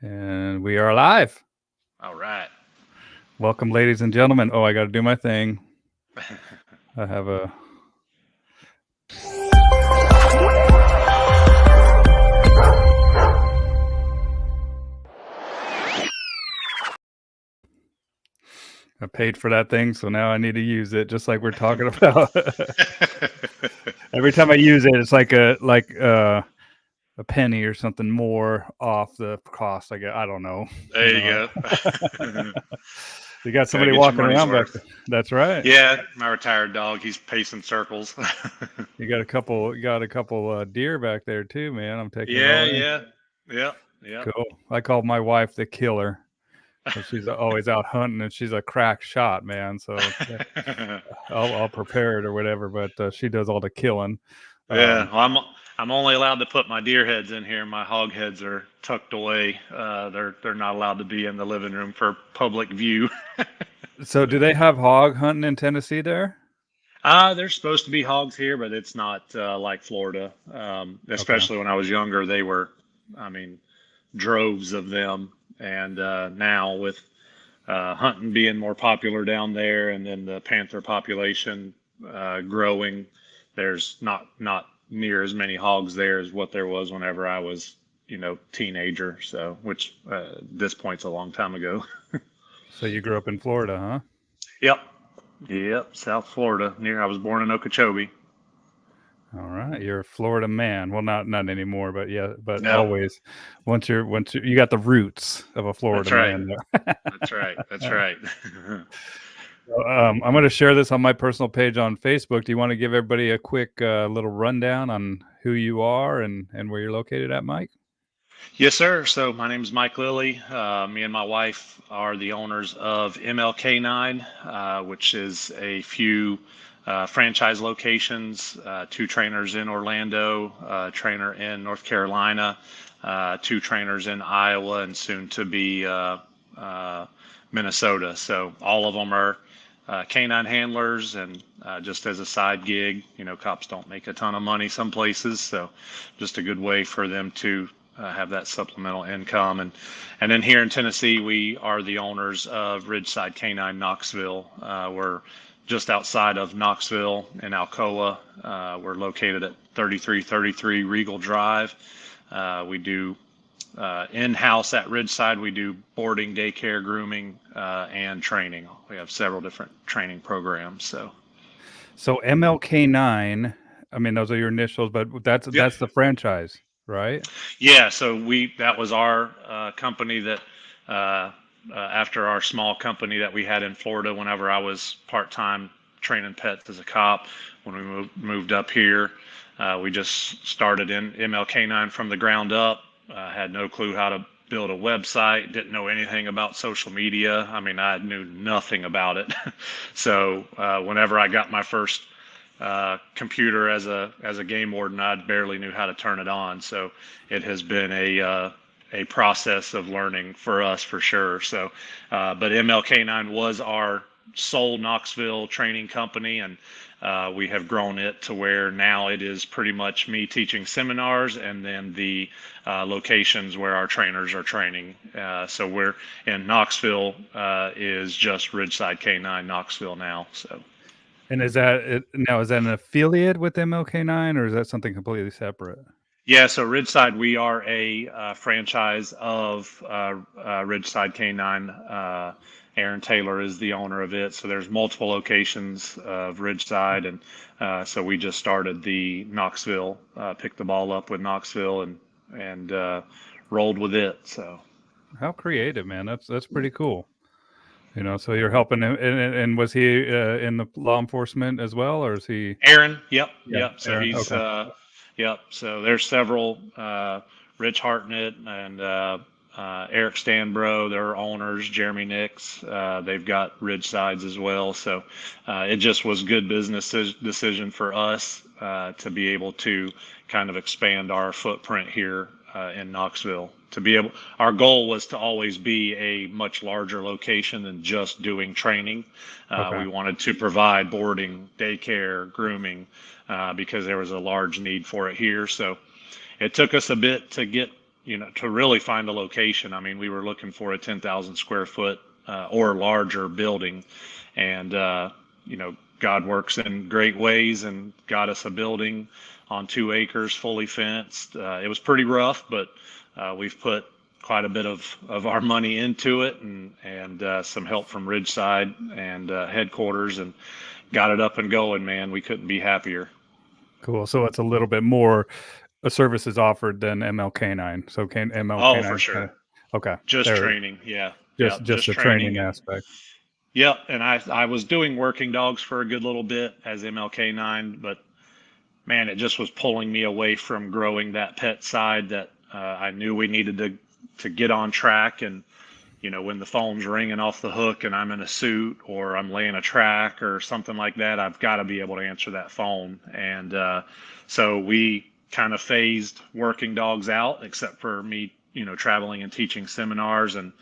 And we are live. All right. Welcome, ladies and gentlemen. Oh, I got to do my thing. I have a. I paid for that thing, so now I need to use it, just like we're talking about. Every time I use it, it's like a penny or something more off the cost. I get. I don't know. There You you know. go. You got Gotta somebody get your walking money's around back worth. there. That's right. Yeah, my retired dog, he's pacing circles. You got a couple. You got a couple deer back there too, man. I'm taking it Yeah, all in. yeah. Yep, yep. Cool. I call my wife the killer. She's always out hunting, and she's a crack shot, man. So I'll prepare it or whatever, but she does all the killing. Yeah, Um, well, I'm only allowed to put my deer heads in here. My hog heads are tucked away. They're not allowed to be in the living room for public view. so do they have hog hunting in Tennessee there? There's supposed to be hogs here, but it's not like Florida. Okay. Especially when I was younger, they were, I mean, droves of them. And now with hunting being more popular down there, and then the panther population growing, there's not near as many hogs there as what there was whenever I was, teenager. So, which this point's a long time ago. So you grew up in Florida, huh? Yep, yep, South Florida. Near, I was born in Okeechobee. All right, you're a Florida man. Well, not anymore, but yeah, but No, always. Once you got the roots of a that's Florida right. man there. That's right. That's right. I'm going to share this on my personal page on Facebook. Do you want to give everybody a quick little rundown on who you are and where you're located at, Mike? Yes, sir. So my name is Mike Lilley. Me and my wife are the owners of MLK9, which is a few franchise locations, two trainers in Orlando, a trainer in North Carolina, two trainers in Iowa, and soon to be Minnesota. So all of them are canine handlers, and just as a side gig, cops don't make a ton of money some places, so just a good way for them to have that supplemental income. And then here in Tennessee, we are the owners of Ridgeside Canine Knoxville. We're just outside of Knoxville in Alcoa. We're located at 3333 Regal Drive. We do in-house at Ridgeside. We do boarding, daycare, grooming, and training. We have several different training programs. So MLK9, I mean those are your initials, but Yep. that's the franchise, right? Yeah, so that was our company that after our small company that we had in Florida whenever I was part-time training pets as a cop. When we moved up here, we just started in MLK9 from the ground up. Had no clue how to build a website, didn't know anything about social media. I mean, I knew nothing about it. So whenever I got my first computer as a game warden, I barely knew how to turn it on. So it has been a process of learning for us for sure. So, but MLK9 was our sole Knoxville training company, and we have grown it to where now it is pretty much me teaching seminars, and then the locations where our trainers are training. So we're in Knoxville, is just Ridgeside K9 Knoxville now. So. And is that now? Is that an affiliate with MLK9, or is that something completely separate? Yeah, so Ridgeside, we are a franchise of Ridgeside Canine. Aaron Taylor is the owner of it. So there's multiple locations of Ridgeside, and so we just started the Knoxville, picked the ball up with Knoxville, and rolled with it. So How creative, man! That's pretty cool. So you're helping him, and was he in the law enforcement as well, or is he? Aaron, yep, Yeah, yep. So Aaron. he's Okay. yep. So there's several Rich Hartnett and Eric Stanbro, their owners, Jeremy Nix. They've got Ridge Sides as well. So it just was good business decision for us to be able to kind of expand our footprint here in Knoxville. To be able, our goal was to always be a much larger location than just doing training. Okay. We wanted to provide boarding, daycare, grooming, because there was a large need for it here. So it took us a bit to get to really find a location. I mean, we were looking for a 10,000 square foot or larger building, and God works in great ways and got us a building on 2 acres, fully fenced. It was pretty rough, but we've put quite a bit of our money into it, and some help from Ridgeside and headquarters, and got it up and going, man. We couldn't be happier. Cool. So it's a little bit more services offered than MLK9. So can Oh, for MLK9 kind of sure. okay. Just There, training. Yeah. Yeah. just Just the training. training And aspect. yeah. And I was doing working dogs for a good little bit as MLK9, but man, it just was pulling me away from growing that pet side that I knew we needed to get on track. And when the phone's ringing off the hook and I'm in a suit or I'm laying a track or something like that, I've got to be able to answer that phone. And so we kind of phased working dogs out, except for me, traveling and teaching seminars. And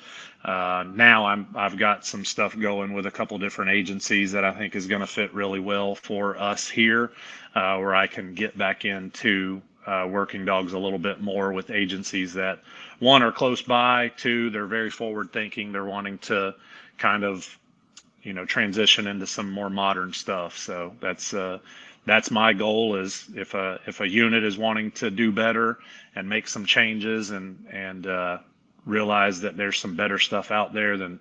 now I've got some stuff going with a couple different agencies that I think is going to fit really well for us here, where I can get back into working dogs a little bit more with agencies that, one, are close by, two, they're very forward thinking, they're wanting to kind of transition into some more modern stuff. So that's my goal, is if a unit is wanting to do better and make some changes and realize that there's some better stuff out there, then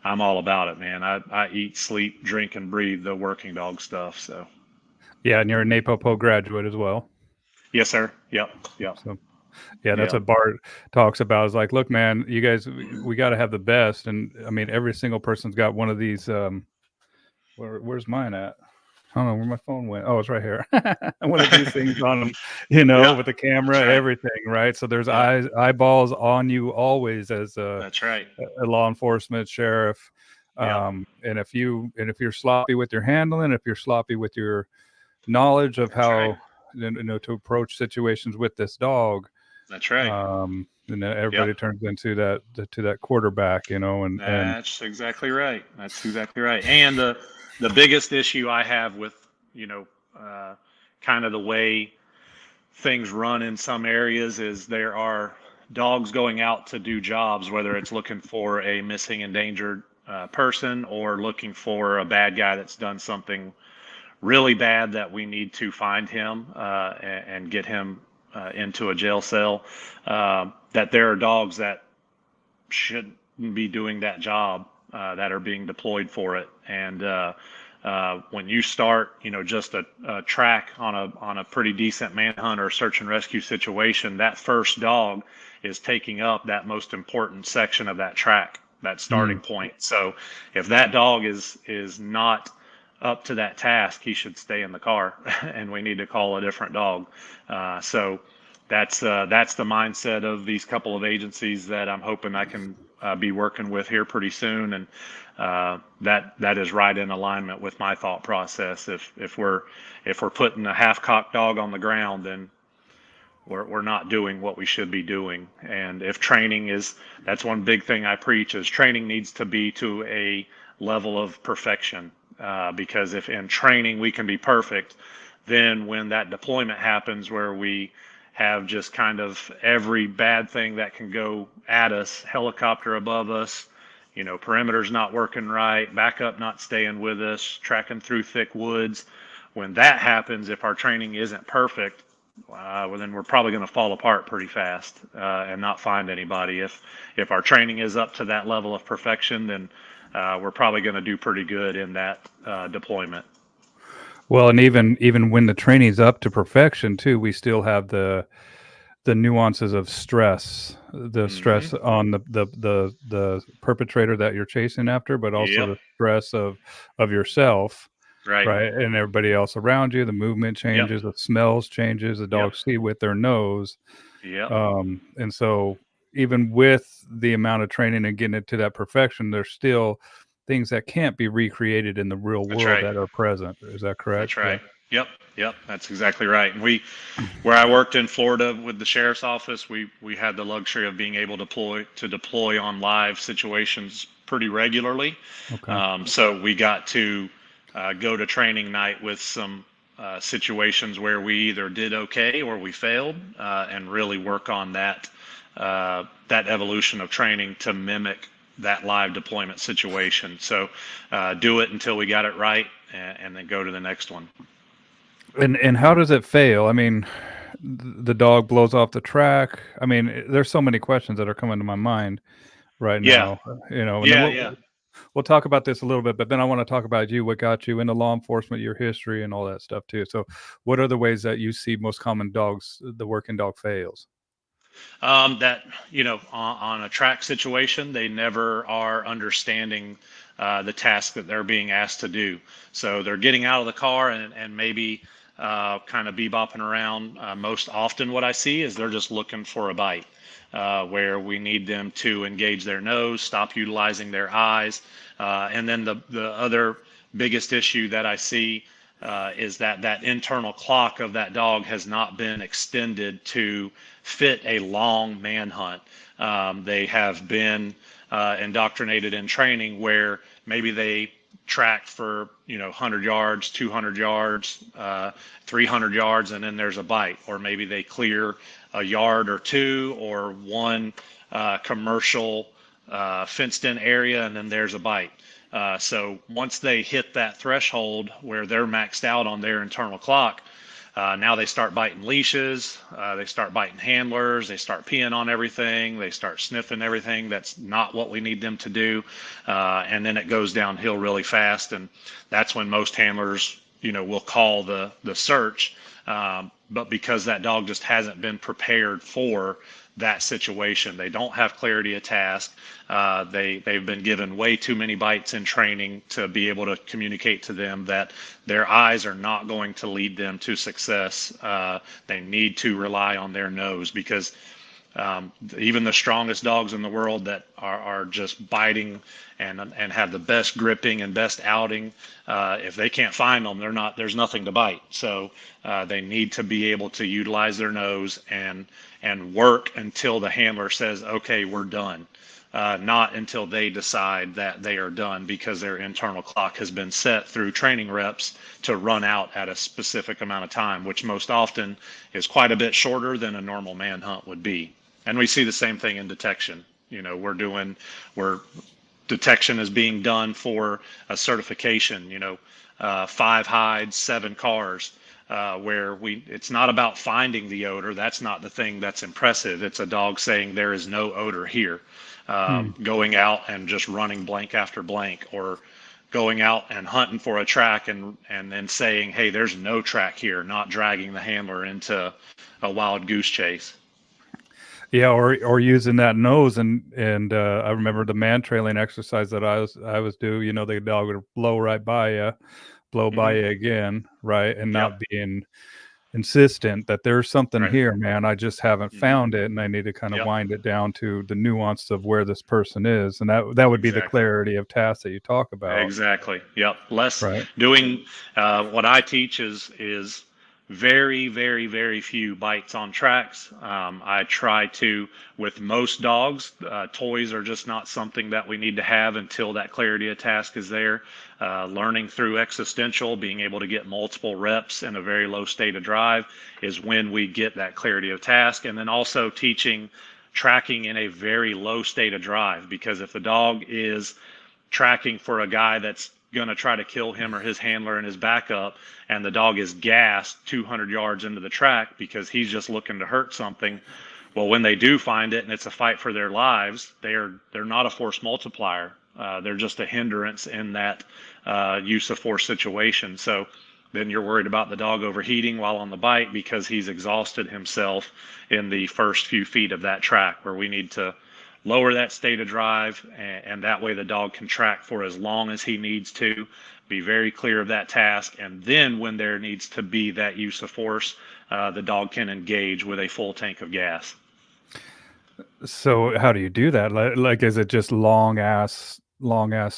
I'm all about it, man. I eat, sleep, drink, and breathe the working dog stuff. So Yeah, and you're a NAPOPO graduate as well. yes, sir. Yep. Yep. So yeah, that's Yep. what Bart talks about. Is like, look, man, you guys, we got to have the best. And I mean, every single person's got one of these. Where's mine at? I don't know where my phone went. Oh, it's right here. One of these things on them, Yeah. with the camera, That's right. everything, right? So there's Yeah. eyeballs on you always as That's right. a law enforcement sheriff. Yeah. And if you're sloppy with your handling, if you're sloppy with your knowledge of That's right. how to approach situations with this dog, That's right. and then Yep. everybody turns into that quarterback, and That's exactly right. That's exactly right. And the biggest issue I have with, uh, kind of the way things run in some areas is there are dogs going out to do jobs, whether it's looking for a missing, endangered person, or looking for a bad guy that's done something really bad that we need to find him and get him into a jail cell. That there are dogs that shouldn't be doing that job, that are being deployed for it. And when you start, just a track on a pretty decent manhunt or search and rescue situation, that first dog is taking up that most important section of that track, that starting point. So if that dog is not up to that task, he should stay in the car, and we need to call a different dog. So that's the mindset of these couple of agencies that I'm hoping I can be working with here pretty soon, and that is right in alignment with my thought process. If we're putting a half-cocked dog on the ground, then we're not doing what we should be doing. And if training is, that's one big thing I preach, is training needs to be to a level of perfection. Because if in training we can be perfect, then when that deployment happens where we have just kind of every bad thing that can go at us, helicopter above us, perimeter's not working right, backup not staying with us, tracking through thick woods. When that happens, if our training isn't perfect, well, then we're probably going to fall apart pretty fast and not find anybody. If our training is up to that level of perfection, then we're probably going to do pretty good in that deployment. well, and even when the training's up to perfection too, we still have the nuances of stress, the Mm-hmm. stress on the perpetrator that you're chasing after, but also Yep. the stress of yourself, Right. right, and everybody else around you. The movement Yep. changes, the smells changes, the Yep. dogs see with their nose. Yep. And so even with the amount of training and getting it to that perfection, there's still things that can't be recreated in the real That's world right. that are present. Is that correct? That's right. Yep. Yep. That's exactly right. And where I worked in Florida with the sheriff's office, we had the luxury of being able to deploy on live situations pretty regularly. Okay. So we got to go to training night with some situations where we either did okay or we failed, and really work on that that evolution of training to mimic that live deployment situation. So do it until we got it right, and then go to the next one. And how does it fail? I mean, the dog blows off the track. I mean, there's so many questions that are coming to my mind right Yeah, now, and then yeah. we'll talk about this a little bit, but then I want to talk about you, what got you into law enforcement, your history, and all that stuff too. So, what are the ways that you see most common the working dog fails? That, on a track situation, they never are understanding the task that they're being asked to do. So they're getting out of the car and maybe kind of bebopping around. Most often, what I see is they're just looking for a bite, where we need them to engage their nose, stop utilizing their eyes. And then the other biggest issue that I see is that internal clock of that dog has not been extended to fit a long manhunt. They have been indoctrinated in training where maybe they track for 100 yards, 200 yards, 300 yards, and then there's a bite, or maybe they clear a yard or two, or one commercial fenced in area, and then there's a bite. So once they hit that threshold where they're maxed out on their internal clock, now they start biting leashes, they start biting handlers, they start peeing on everything, they start sniffing everything. That's not what we need them to do. And then it goes downhill really fast. And that's when most handlers, will call the search. But because that dog just hasn't been prepared for that situation, they don't have clarity of task. They've been given way too many bites in training to be able to communicate to them that their eyes are not going to lead them to success. They need to rely on their nose, because even the strongest dogs in the world that are just biting and have the best gripping and best outing, if they can't find them, there's nothing to bite. So they need to be able to utilize their nose and work until the handler says, okay, we're done. Not until they decide that they are done, because their internal clock has been set through training reps to run out at a specific amount of time, which most often is quite a bit shorter than a normal manhunt would be. And we see the same thing in detection. Where detection is being done for a certification, 5 hides, 7 cars, where it's not about finding the odor. That's not the thing that's impressive. It's a dog saying there is no odor here. Going out and just running blank after blank, or going out and hunting for a track and then saying, hey, there's no track here, not dragging the handler into a wild goose chase. Yeah, or using that nose, and I remember the man trailing exercise that I was do. The dog would blow right by you, blow by Hmm. you again, right, and Yep. not being insistent that there's something Right. here, man. I just haven't Hmm. found it, and I need to kind of Yep. wind it down to the nuance of where this person is, and that would be the Exactly. clarity of task that you talk about, Exactly. Yep. Less right? doing what I teach is very, very, very few bites on tracks. I try to, with most dogs, toys are just not something that we need to have until that clarity of task is there. Learning through existential, being able to get multiple reps in a very low state of drive is when we get that clarity of task. And then also teaching tracking in a very low state of drive, because if the dog is tracking for a guy that's going to try to kill him or his handler and his backup, and the dog is gassed 200 yards into the track because he's just looking to hurt something, well, when they do find it and it's a fight for their lives, they're not a force multiplier. They're just a hindrance in that use of force situation. So then you're worried about the dog overheating while on the bite because he's exhausted himself in the first few feet of that track, where we need to lower that state of drive, and that way the dog can track for as long as he needs to, be very clear of that task, and then when there needs to be that use of force, the dog can engage with a full tank of gas. So how do you do that? Like, is it just long ass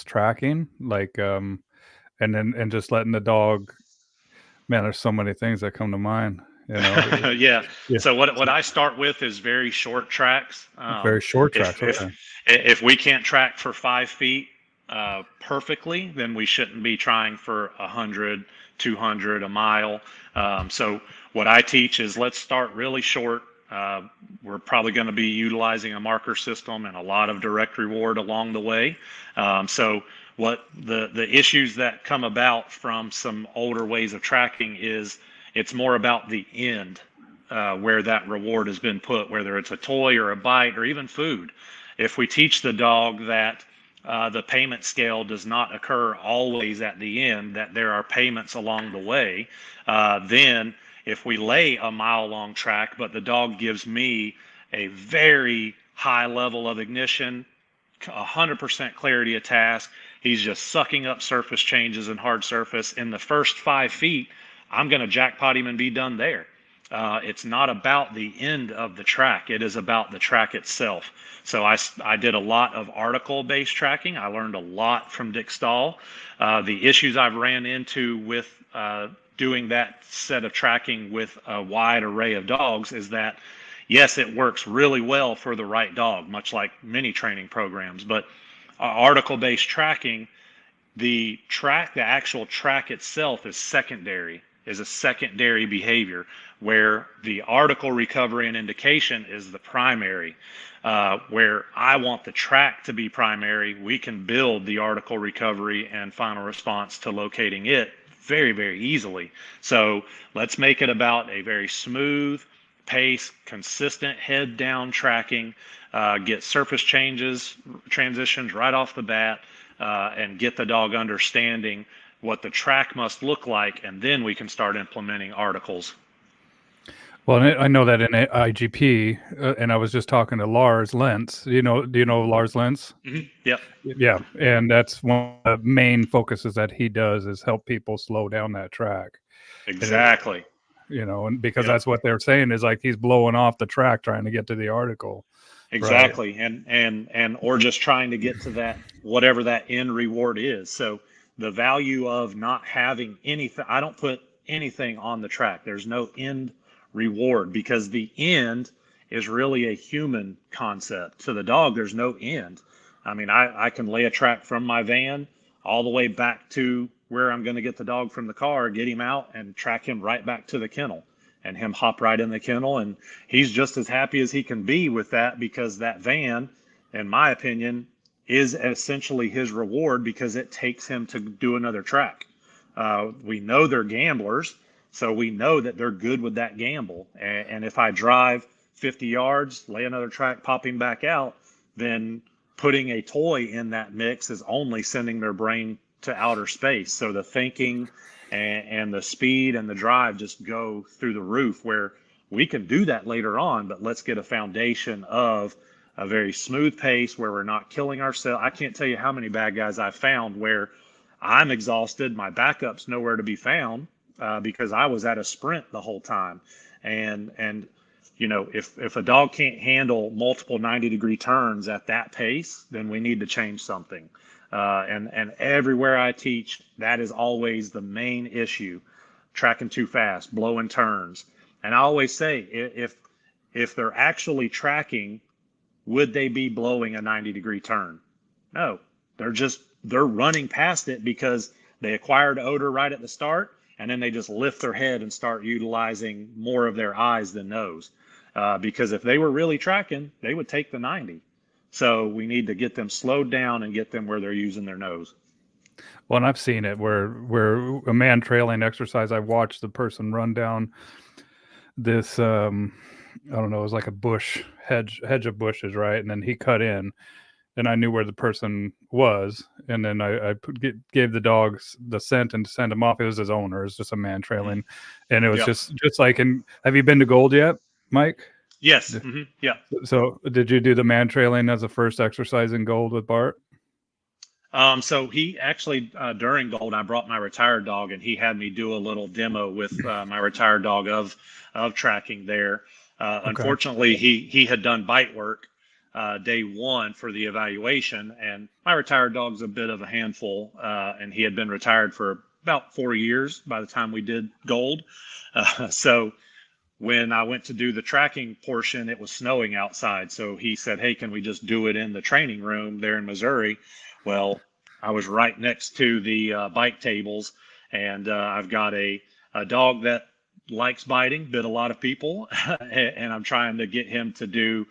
tracking, like, and then and just letting the dog? Man, there's so many things that come to mind. Yeah. Yeah, So what I start with is very short tracks. very short If tracks. if Okay. if we can't track for 5 feet perfectly, then we shouldn't be trying for 100, 200, a mile. So what I teach is let's start really short. we're probably going to be utilizing a marker system and a lot of direct reward along the way. So what the issues that come about from some older ways of tracking is it's more about the end, where that reward has been put, whether it's a toy or a bite or even food. If we teach the dog that the payment scale does not occur always at the end, that there are payments along the way, then if we lay a mile-long track, but the dog gives me a very high level of ignition, 100% clarity of task, he's just sucking up surface changes and hard surface in the first 5 feet, I'm going to jackpot him and be done there. It's not about the end of the track. It is about the track itself. So I did a lot of article-based tracking. I learned a lot from Dick Stahl. The issues I've ran into with doing that set of tracking with a wide array of dogs is that, yes, it works really well for the right dog, much like many training programs, but article-based tracking, the actual track itself is a secondary behavior, where the article recovery and indication is the primary. Where I want the track to be primary, we can build the article recovery and final response to locating it very, very easily. So let's make it about a very smooth pace, consistent head down tracking, get surface transitions right off the bat, and get the dog understanding what the track must look like, and then we can start implementing articles. Well, I know that in IGP, and I was just talking to Lars Lentz. Do you know Lars Lentz? Mm-hmm. Yep. Yeah, and that's one of the main focuses that he does is help people slow down that track. Exactly. And because that's what they're saying is like he's blowing off the track trying to get to the article. Exactly, right? and or just trying to get to that whatever that end reward is. So the value of not having anything, I don't put anything on the track. There's no end reward because the end is really a human concept. To the dog, there's no end. I mean, I can lay a track from my van all the way back to where I'm going to get the dog from the car, get him out, and track him right back to the kennel, and him hop right in the kennel. And he's just as happy as he can be with that, because that van, in my opinion, is essentially his reward because it takes him to do another track. We know they're gamblers, so we know that they're good with that gamble. And if I drive 50 yards, lay another track, pop him back out, then putting a toy in that mix is only sending their brain to outer space. So the thinking and the speed and the drive just go through the roof, where we can do that later on, but let's get a foundation of a very smooth pace where we're not killing ourselves. I can't tell you how many bad guys I've found where I'm exhausted, my backup's nowhere to be found, because I was at a sprint the whole time. And if a dog can't handle multiple 90-degree turns at that pace, then we need to change something. And everywhere I teach, that is always the main issue: tracking too fast, blowing turns. And I always say, if they're actually tracking, would they be blowing a 90-degree turn? No, they're running past it because they acquired odor right at the start, and then they just lift their head and start utilizing more of their eyes than nose. Because if they were really tracking, they would take the 90. So we need to get them slowed down and get them where they're using their nose. Well, and I've seen it where a man trailing exercise, I watched the person run down this, I don't know, it was like a hedge of bushes, right? And then he cut in, and I knew where the person was. And then I gave the dogs the scent and sent him off. It was his owner. It was just a man trailing. And it was just like, have you been to Gold yet, Mike? Yes. Mm-hmm. Yeah. So did you do the man trailing as a first exercise in Gold with Bart? So he actually, during Gold, I brought my retired dog, and he had me do a little demo with my retired dog of tracking there. Okay. Unfortunately, he had done bite work day one for the evaluation, and my retired dog's a bit of a handful, and he had been retired for about 4 years by the time we did Gold. So when I went to do the tracking portion, it was snowing outside. So he said, "Hey, can we just do it in the training room there in Missouri?" Well, I was right next to the bike tables, and I've got a dog that likes biting, bit a lot of people, and I'm trying to get him to do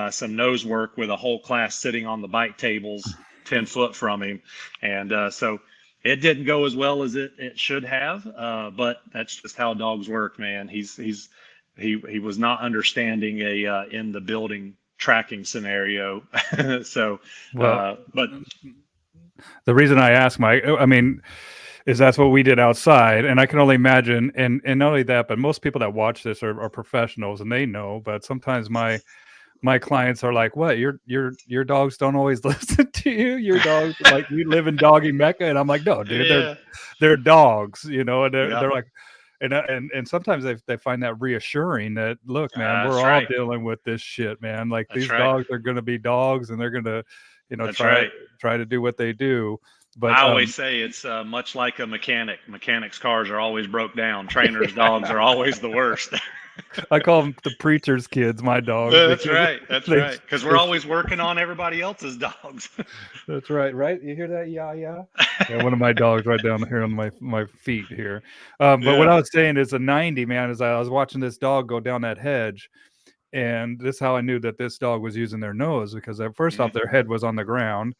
some nose work with a whole class sitting on the bite tables 10 foot from him. And so it didn't go as well as it should have, but that's just how dogs work, man. He was not understanding a in the building tracking scenario. So, Well, but the reason I ask, Mike, I mean, is that's what we did outside, and I can only imagine. And not only that, but most people that watch this are professionals, and they know. But sometimes my clients are like, "What? Your dogs don't always listen to you. Your dogs like you live in doggy mecca." And I'm like, "No, dude, yeah, they're dogs, you know." And yep, they're like, and sometimes they find that reassuring that, look, man, we're that's all right, dealing with this shit, man. Like that's these right, dogs are going to be dogs, and they're going to, that's right. try to do what they do. But I always say it's much like a mechanic. Mechanics' cars are always broke down. Trainers' dogs are always the worst. I call them the preacher's kids, my dogs, That's because right. That's they, right. Because we're always working on everybody else's dogs. that's right, right? You hear that? Yeah, yeah. Yeah, one of my dogs right down here on my feet here. But what Yeah. I was saying is a 90, man, is I was watching this dog go down that hedge, and this is how I knew that this dog was using their nose, because first off, their head was on the ground.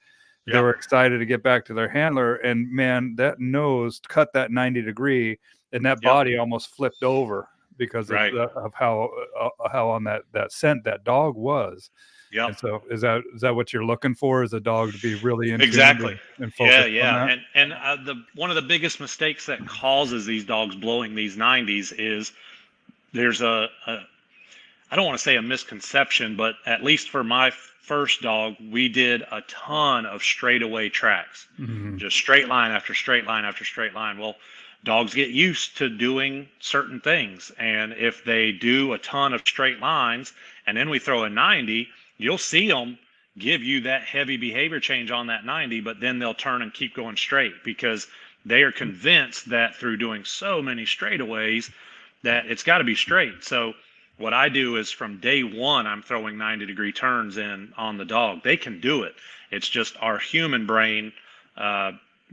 They Yep. were excited to get back to their handler, and man, that nose cut that 90-degree, and that Yep. body almost flipped over because of Right. of how on that scent that dog was. Yep. And so is that what you're looking for? Is a dog to be really in tune Exactly. and Yeah. focused on Yeah. that? And the one of the biggest mistakes that causes these dogs blowing these 90s is there's a I don't want to say a misconception, but at least for my first dog, we did a ton of straightaway tracks, Mhm. just straight line after straight line after straight line. Well, dogs get used to doing certain things. And if they do a ton of straight lines and then we throw a 90, you'll see them give you that heavy behavior change on that 90, but then they'll turn and keep going straight because they are convinced that through doing so many straightaways that it's got to be straight. So what I do is from day one, I'm throwing 90-degree turns in on the dog. They can do it. It's just our human brain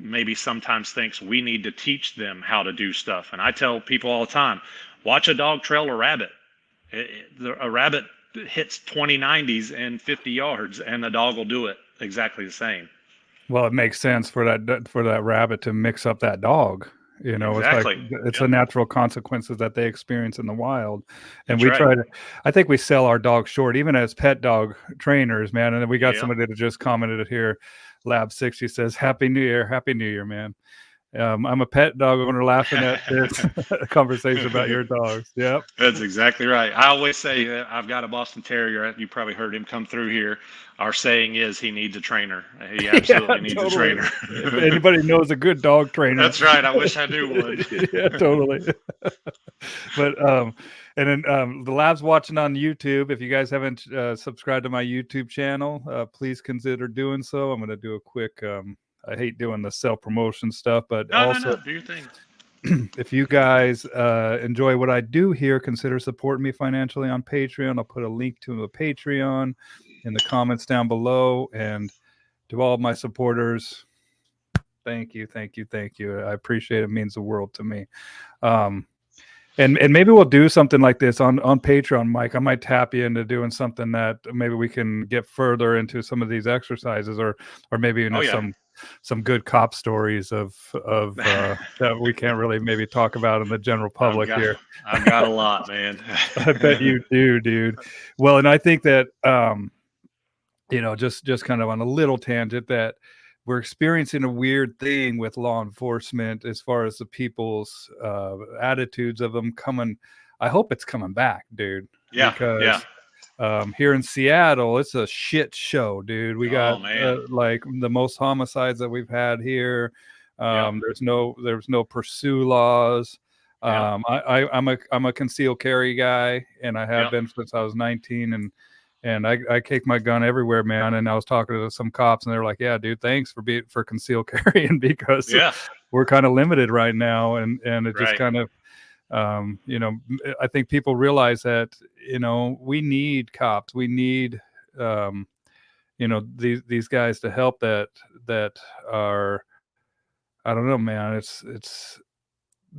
maybe sometimes thinks we need to teach them how to do stuff. And I tell people all the time, watch a dog trail a rabbit. A rabbit hits 20 90s in 50 yards, and the dog will do it exactly the same. Well, it makes sense for that rabbit to mix up that dog. It's like Exactly. it's Yep. the natural consequences that they experience in the wild. And That's we right. try to, I think we sell our dogs short, even as pet dog trainers, man. And then we got Yep. somebody that just commented it here. Lab 60 says, Happy New Year. Happy New Year, man. I'm a pet dog owner laughing at this conversation about your dogs. Yep. That's exactly right. I always say I've got a Boston Terrier. You probably heard him come through here. Our saying is he needs a trainer. He absolutely Yeah, needs totally. a trainer. If anybody knows a good dog trainer. That's right. I wish I knew one. Yeah, totally. But and then the lab's watching on YouTube. If you guys haven't subscribed to my YouTube channel, please consider doing so. I'm going to do a quick I hate doing the self-promotion stuff, but also No. Do your thing. if you guys enjoy what I do here, consider supporting me financially on Patreon. I'll put a link to the Patreon in the comments down below. And to all of my supporters, thank you. I appreciate it. It means the world to me. And maybe we'll do something like this on Patreon, Mike. I might tap you into doing something that maybe we can get further into some of these exercises, or maybe some good cop stories of that we can't really maybe talk about in the general public here. I've got a lot, man. I bet you do, dude. Well, and I think that just kind of on a little tangent, that we're experiencing a weird thing with law enforcement as far as the people's attitudes of them coming. I hope it's coming back, dude. Yeah. Because here in Seattle, it's a shit show, dude. We got like the most homicides that we've had here. There's no pursue laws. I'm a concealed carry guy, and I have been since I was 19, and I take my gun everywhere, man. And I was talking to some cops, and they were like, "Yeah, dude, thanks for concealed carrying, because we're kind of limited right now." And it just kind of, I think people realize that, we need cops. We need, these guys to help that are, I don't know, man. It's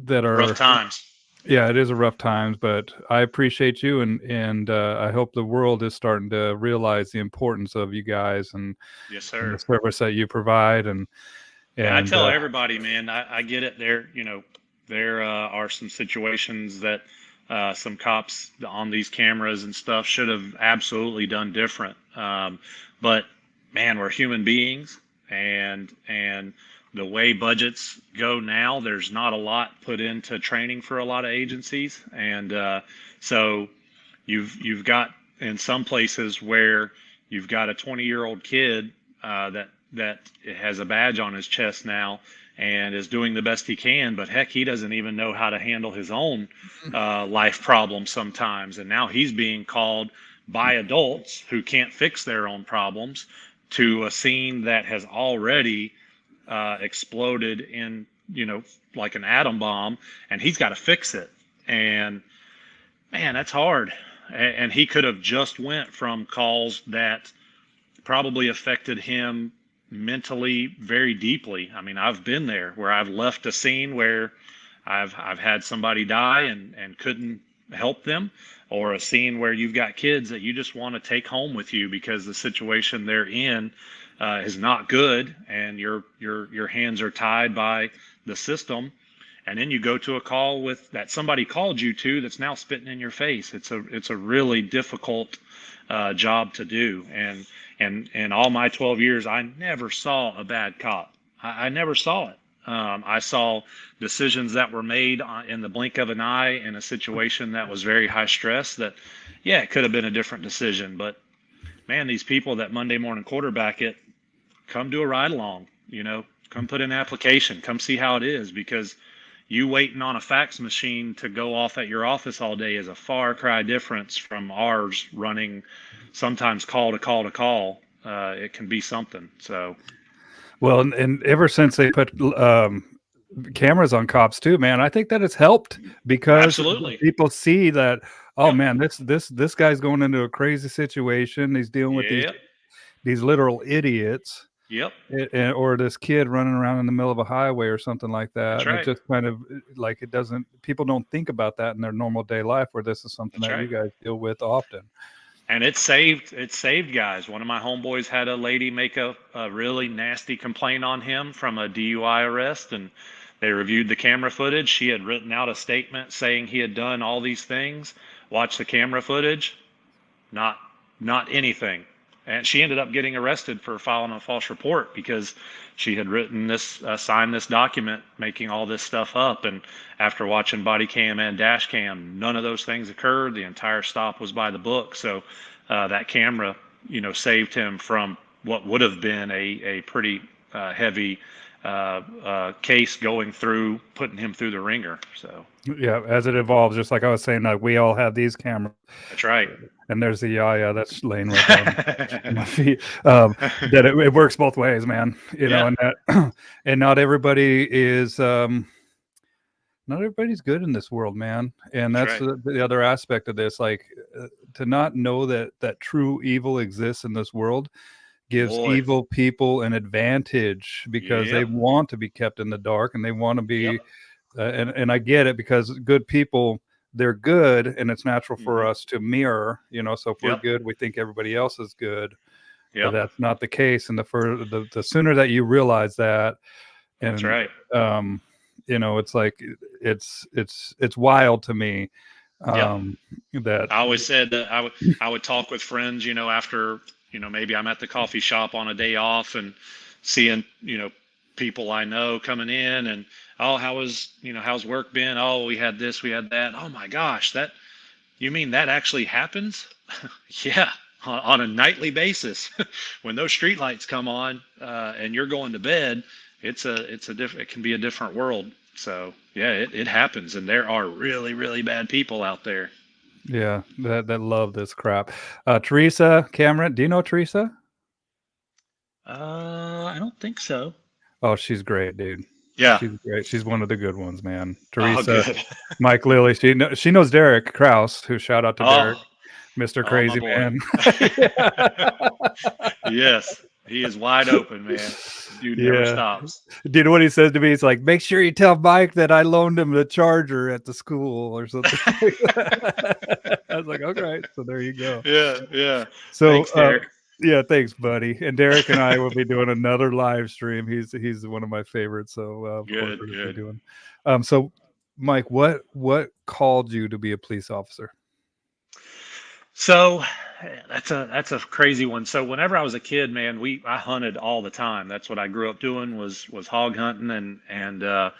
that are rough times. Yeah, it is a rough times, but I appreciate you, and I hope the world is starting to realize the importance of you guys Yes, and the sir. service that you provide, And I and tell everybody, man, I get it. There are some situations that some cops on these cameras and stuff should have absolutely done different. But man, we're human beings, and the way budgets go now, there's not a lot put into training for a lot of agencies, and so you've got in some places where you've got a 20-year-old kid that has a badge on his chest now and is doing the best he can, but heck, he doesn't even know how to handle his own life problems sometimes, and now he's being called by adults who can't fix their own problems to a scene that has already exploded in, like an atom bomb, and he's got to fix it. And man, that's hard. And he could have just went from calls that probably affected him mentally very deeply. I mean, I've been there where I've left a scene where I've had somebody die and couldn't help them, or a scene where you've got kids that you just want to take home with you because the situation they're in is not good, and your hands are tied by the system. And then you go to a call with that somebody called you to that's now spitting in your face. It's a really difficult job to do. And all my 12 years, I never saw a bad cop. I never saw it. I saw decisions that were made in the blink of an eye in a situation that was very high stress. That, yeah, it could have been a different decision, but man, these people that Monday morning quarterback it, come do a ride along. Come put in an application. Come see how it is, because you waiting on a fax machine to go off at your office all day is a far cry difference from ours running sometimes call to call to call. It can be something. So, well, and ever since they put cameras on cops too, man, I think that it's helped because absolutely. people see that, oh Yep. man, this guy's going into a crazy situation. He's dealing with Yep. these literal idiots. Yep. Or this kid running around in the middle of a highway or something like that. That's And it right. just kind of like, people don't think about that in their normal day life, where this is something That's that you right. guys deal with often. And it saved guys. One of my homeboys had a lady make a really nasty complaint on him from a DUI arrest, and they reviewed the camera footage. She had written out a statement saying he had done all these things. Watched the camera footage, not anything. And she ended up getting arrested for filing a false report because she had written this, signed this document, making all this stuff up. And after watching body cam and dash cam, none of those things occurred. The entire stop was by the book. So that camera, saved him from what would have been a pretty heavy case going through, putting him through the ringer. So yeah, as it evolves, just like I was saying, like we all have these cameras. That's right. And there's the yaya that's laying right there on my feet. That it works both ways, man. Yeah. And that, and not everybody's good in this world, man. And that's right. the other aspect of this. Like, to not know that true evil exists in this world gives Boy. evil people an advantage, because they Yep. want to be kept in the dark, and they want to be. Yep. And I get it, because good people, they're good, and it's natural for Mhm. us to mirror. So if we're Yep. good, we think everybody else is good. But Yep. that's not the case. And the sooner that you realize that, That's and right. it's like it's wild to me. Yep. That I always said that I would talk with friends, after, maybe I'm at the coffee shop on a day off and seeing, people I know coming in, and, oh, how's work been? Oh, we had this, we had that. Oh my gosh, you mean that actually happens? Yeah, on a nightly basis. When those street lights come on, and you're going to bed, it can be a different world. So yeah, it happens, and there are really, really bad people out there. Yeah, that love this crap. Teresa Cameron, do you know Teresa? I don't think so. Oh, she's great, dude. Yeah. She's great. She's one of the good ones, man. Oh, Teresa, good. Mike Lilley. She knows Derek Kraus, who, shout out to Derek, Oh, Mr. oh, my Crazy boy. Man. Yes. He is wide open, man. Dude never Yeah. stops. Dude, what he says to me, he's like, make sure you tell Mike that I loaned him the charger at the school or something like that. I was like, okay, so there you go. Yeah, yeah. So, Thanks, Derek. yeah, thanks, buddy. And Derek and I will be doing another live stream. He's one of my favorites. So, of course, Good, we're gonna be good. doing. So, Mike, what called you to be a police officer? So that's a crazy one. So whenever I was a kid, man, I hunted all the time. That's what I grew up doing was hog hunting, and I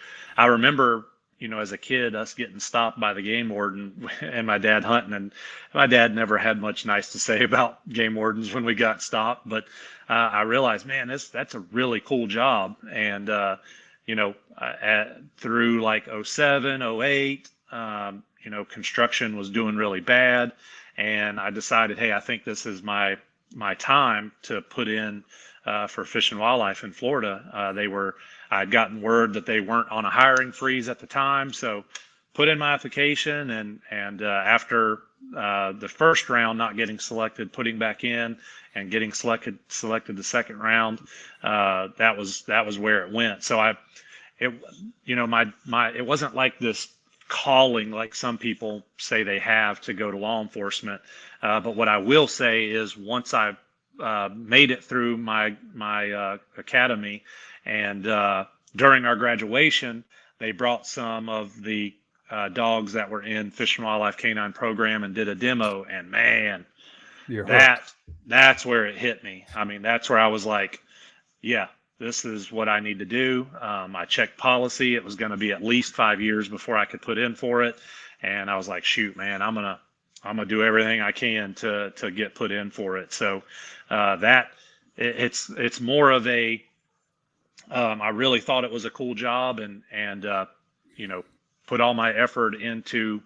remember, as a kid, us getting stopped by the game warden and my dad hunting, and my dad never had much nice to say about game wardens when we got stopped. But I realized, man, that's a really cool job, and through like '07, '08, construction was doing really bad. And I decided, hey, I think this is my time to put in for Fish and Wildlife in Florida. I'd gotten word that they weren't on a hiring freeze at the time, so put in my application, and after the first round not getting selected, putting back in and getting selected the second round, that was where it went. So it it wasn't like this calling like some people say they have to go to law enforcement. But what I will say is once I made it through my academy, and during our graduation, they brought some of the dogs that were in Fish and Wildlife Canine program and did a demo. And man, that's where it hit me. I mean, that's where I was like, yeah, this is what I need to do. I checked policy. It was going to be at least 5 years before I could put in for it. And I was like, shoot, man, I'm going to do everything I can to get put in for it. So it's more of a, I really thought it was a cool job, and put all my effort into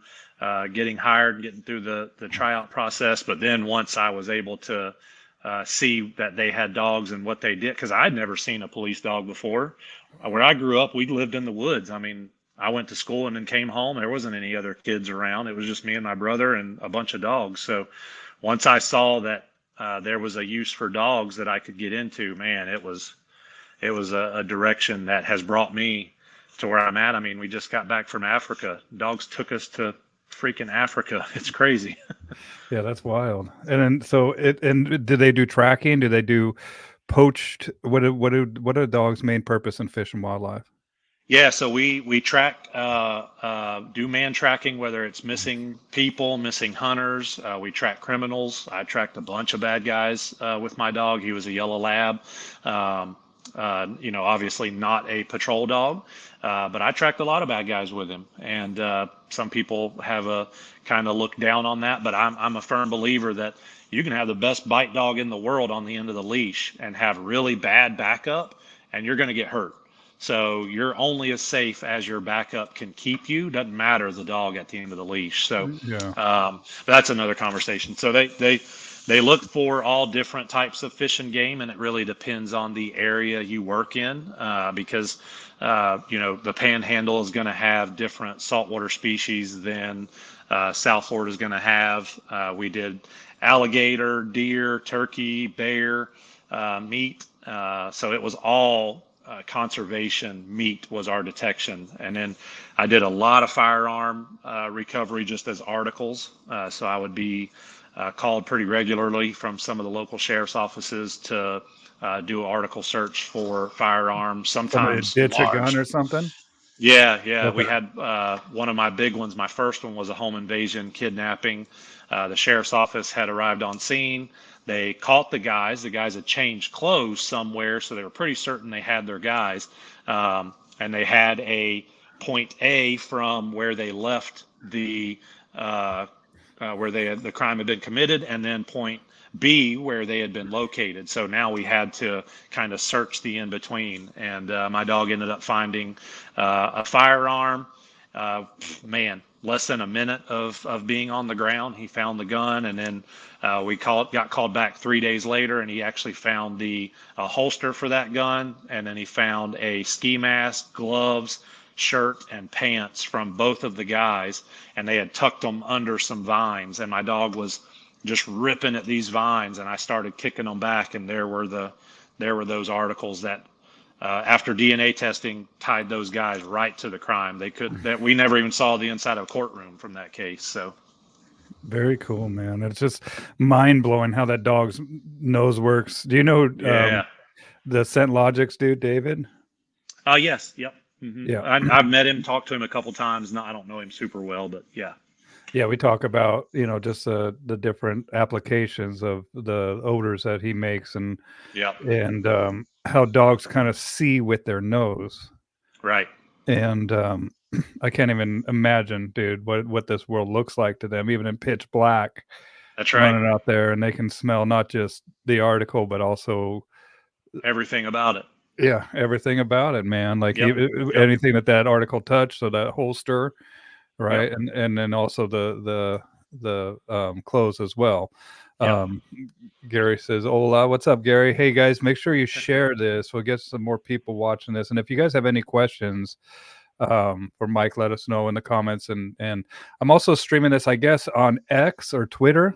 getting hired and getting through the tryout process. But then once I was able to see that they had dogs and what they did, because I'd never seen a police dog before. Where I grew up, we lived in the woods. I mean, I went to school and then came home. There wasn't any other kids around. It was just me and my brother and a bunch of dogs. So once I saw that there was a use for dogs that I could get into, man, it was a direction that has brought me to where I'm at. I mean, we just got back from Africa. Dogs took us to freaking Africa. It's crazy. Yeah, that's wild. And then and do they do tracking? Do they do poached? What are dogs' main purpose in Fish and Wildlife? Yeah, so we track, do man tracking, whether it's missing people, missing hunters. We track criminals. I tracked a bunch of bad guys with my dog. He was a yellow lab. Obviously not a patrol dog, but I tracked a lot of bad guys with him. And some people have a kind of look down on that, but I'm a firm believer that you can have the best bite dog in the world on the end of the leash and have really bad backup, and you're going to get hurt. So you're only as safe as your backup can keep you. Doesn't matter the dog at the end of the leash. So that's another conversation. So they look for all different types of fish and game, and it really depends on the area you work in, because the Panhandle is going to have different saltwater species than South Florida is going to have. We did alligator, deer, turkey, bear meat. So it was all conservation meat was our detection. And then I did a lot of firearm recovery just as articles. So I would be called pretty regularly from some of the local sheriff's offices to do an article search for firearms, sometimes ditch large. a gun or something? Yeah. Okay. We had one of my big ones. My first one was a home invasion kidnapping. The sheriff's office had arrived on scene. They caught the guys. The guys had changed clothes somewhere, so they were pretty certain they had their guys. And they had a point A from where they left the the crime had been committed, and then point B where they had been located. So now we had to kind of search the in between, and my dog ended up finding a firearm. Less than a minute of being on the ground, he found the gun, and then got called back 3 days later, and he actually found the holster for that gun, and then he found a ski mask, gloves, shirt, and pants from both of the guys, and they had tucked them under some vines, and my dog was just ripping at these vines, and I started kicking them back, and there were the there were those articles that after DNA testing tied those guys right to the crime. That we never even saw the inside of a courtroom from that case. So Very cool, man. It's just mind blowing how that dog's nose works. Do you know yeah. the Scent Logics dude, David? Yes. Yep. Yeah. I've met him, talked to him a couple times. No, I don't know him super well, but yeah. Yeah, we talk about, just the different applications of the odors that he makes and Yep. how dogs kind of see with their nose. Right. And I can't even imagine, dude, what this world looks like to them, even in pitch black, That's right. running out there, and they can smell not just the article, but also Everything about it. yeah, everything about it, man. Like Yep. anything that article touched, so that holster, right, Yep. and then also the clothes as well. Yep. Gary says, "Hola, what's up, Gary? Hey guys, make sure you share this. We'll get some more people watching this. And if you guys have any questions for Mike, let us know in the comments. And I'm also streaming this, I guess, on X or Twitter,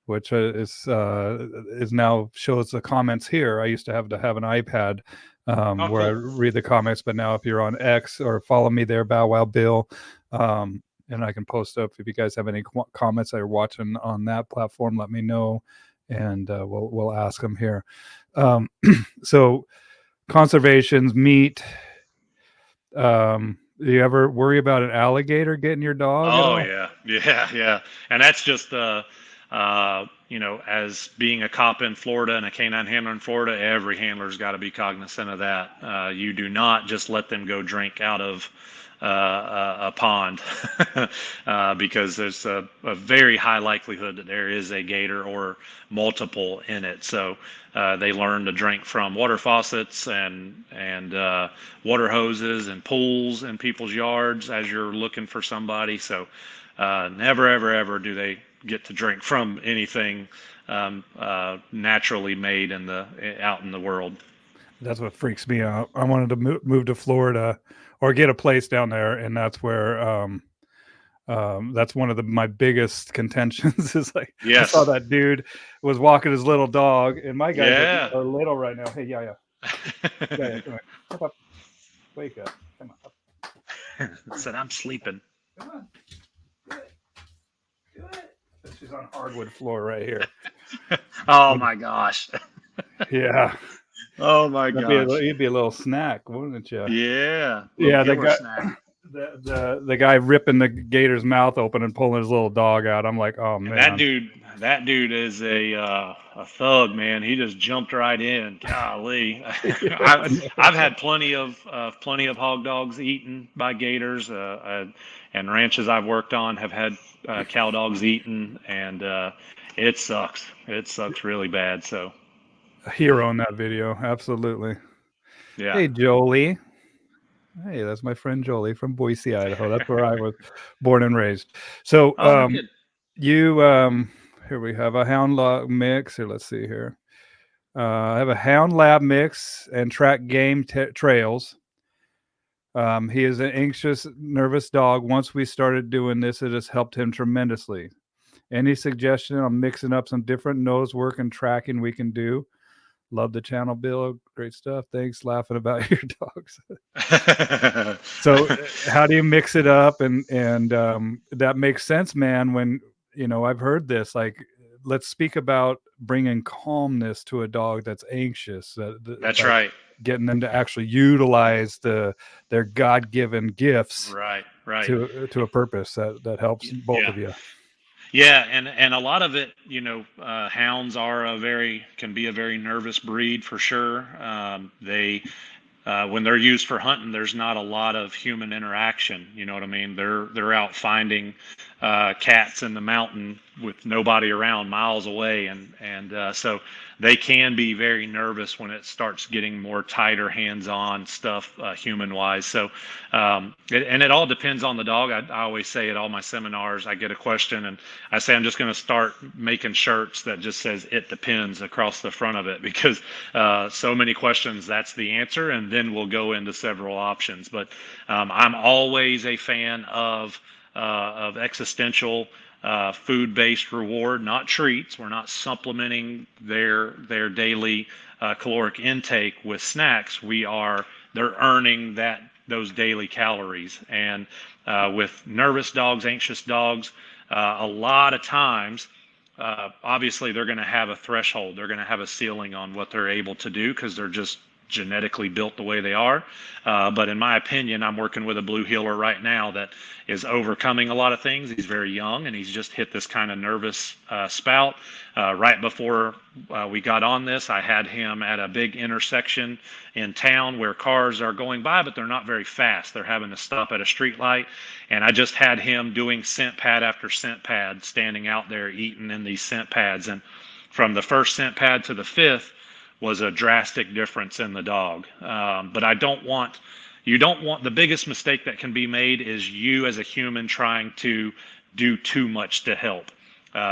which is now shows the comments here. I used to have an iPad Oh, where I cool. read the comments, but now if you're on X or follow me there, Bow Wow Bill, and I can post up if you guys have any comments that you're watching on that platform. Let me know, and we'll ask them here. So conservations, meat. Do you ever worry about an alligator getting your dog at Oh all? yeah. And that's just as being a cop in Florida and a canine handler in Florida, every handler's got to be cognizant of that. You do not just let them go drink out of a pond because there's a very high likelihood that there is a gator or multiple in it. So they learn to drink from water faucets and water hoses and pools in people's yards as you're looking for somebody. So never, ever do they get to drink from anything naturally made out in the world. That's what freaks me out. I wanted to move to Florida or get a place down there, and that's where that's one of my biggest contentions is like I saw Yes. that dude was walking his little dog, and my guys Yeah. are little right now. Hey, yeah, come on, come up, wake up, come on, up. Said I'm sleeping. Come on, do it. She's on hardwood floor right here. Oh my gosh. Yeah. Oh my gosh. You'd be a little snack, wouldn't you? Yeah. Yeah, the guy. the guy ripping the gator's mouth open and pulling his little dog out. I'm like, oh man, that dude is a thug, man. He just jumped right in. Golly, I've had plenty of hog dogs eaten by gators, and ranches I've worked on have had cow dogs eaten, and it sucks. It sucks really bad. So. A hero in that video, absolutely. Yeah. Hey, Jolie. Hey, that's my friend Jolie from Boise, Idaho. That's where I was born and raised. So, no kidding. you here we have a hound lab mix. Here, let's see here. I have a hound lab mix and track game trails. He is an anxious, nervous dog. Once we started doing this, it has helped him tremendously. Any suggestion on mixing up some different nose work and tracking we can do? Love the channel, Bill. Great stuff. Thanks. Laughing about your dogs. So how do you mix it up? And that makes sense, man. When, I've heard this, like, let's speak about bringing calmness to a dog that's anxious. That's like, right. Getting them to actually utilize their God-given gifts right to a purpose that helps both of you. Yeah, and a lot of it, hounds can be a very nervous breed for sure. They when they're used for hunting, there's not a lot of human interaction. You know what I mean? They're out finding cats in the mountain with nobody around, miles away, and so they can be very nervous when it starts getting more tighter, hands-on stuff, human-wise. So, it all depends on the dog. I always say at all my seminars, I get a question and I say I'm just going to start making shirts that just says "It depends" across the front of it, because so many questions, that's the answer, and then we'll go into several options. But I'm always a fan of existential food-based reward, not treats. We're not supplementing their daily caloric intake with snacks, they're earning those daily calories. And with nervous dogs, anxious dogs, a lot of times, obviously they're going to have a threshold. They're going to have a ceiling on what they're able to do because they're just genetically built the way they are. But in my opinion, I'm working with a blue heeler right now that is overcoming a lot of things. He's very young and he's just hit this kind of nervous spout. Right before we got on this, I had him at a big intersection in town where cars are going by, but they're not very fast. They're having to stop at a street light. And I just had him doing scent pad after scent pad, standing out there eating in these scent pads. And from the first scent pad to the fifth, was a drastic difference in the dog. But you don't want, the biggest mistake that can be made is you as a human trying to do too much to help.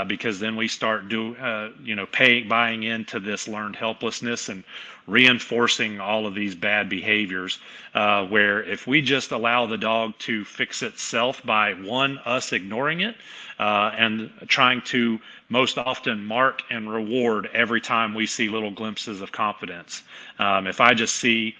Because then we start buying into this learned helplessness and reinforcing all of these bad behaviors, where if we just allow the dog to fix itself by us ignoring it, and trying to most often mark and reward every time we see little glimpses of confidence. If I just see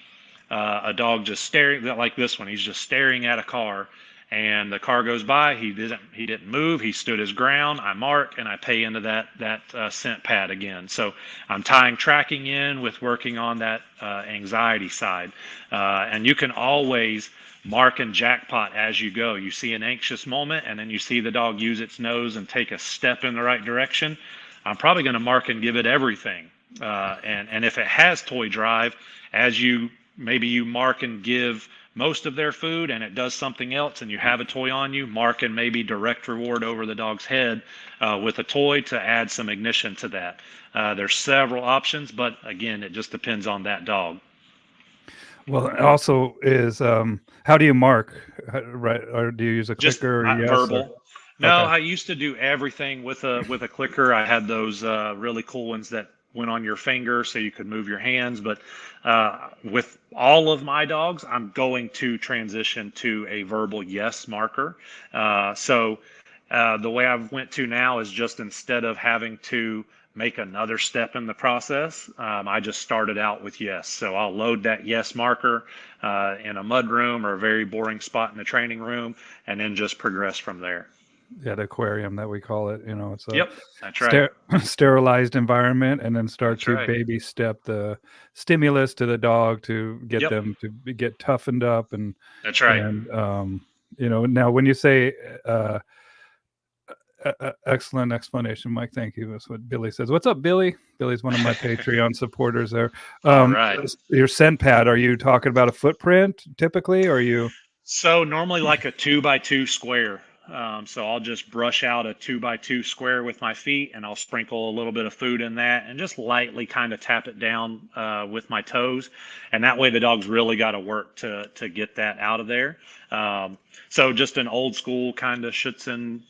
a dog just staring, like this one, he's just staring at a car, and the car goes by, he didn't move, he stood his ground, I mark and I pay into that scent pad again. So I'm tying tracking in with working on that anxiety side. And you can always mark and jackpot as you go. You see an anxious moment and then you see the dog use its nose and take a step in the right direction. I'm probably going to mark and give it everything. And if it has toy drive, maybe you mark and give most of their food and it does something else and you have a toy on you, mark and maybe direct reward over the dog's head with a toy to add some ignition to that. There's several options, but again, it just depends on that dog. Well, it also is, how do you mark? Right? Or do you use a Just clicker? not Yes, verbal. No, okay. I used to do everything with a clicker. I had those really cool ones that went on your finger so you could move your hands. But with all of my dogs, I'm going to transition to a verbal yes marker. So the way I've went to now is just instead of having to make another step in the process, I just started out with yes. So I'll load that yes marker in a mud room or a very boring spot in the training room, and then just progress from there. Yeah, the aquarium that we call it, it's a Yep, that's right. sterilized environment, and then start That's to right. baby step the stimulus to the dog to get Yep, them to get toughened up that's right. and now when you say excellent explanation, Mike. Thank you. That's what Billy says. What's up, Billy? Billy's one of my Patreon supporters there. All right. Your scent pad, are you talking about a footprint typically, or are you? So normally like a 2x2 square. So I'll just brush out a 2x2 square with my feet and I'll sprinkle a little bit of food in that and just lightly kind of tap it down with my toes. And that way the dog's really got to work to get that out of there. So just an old school kind of Schutzen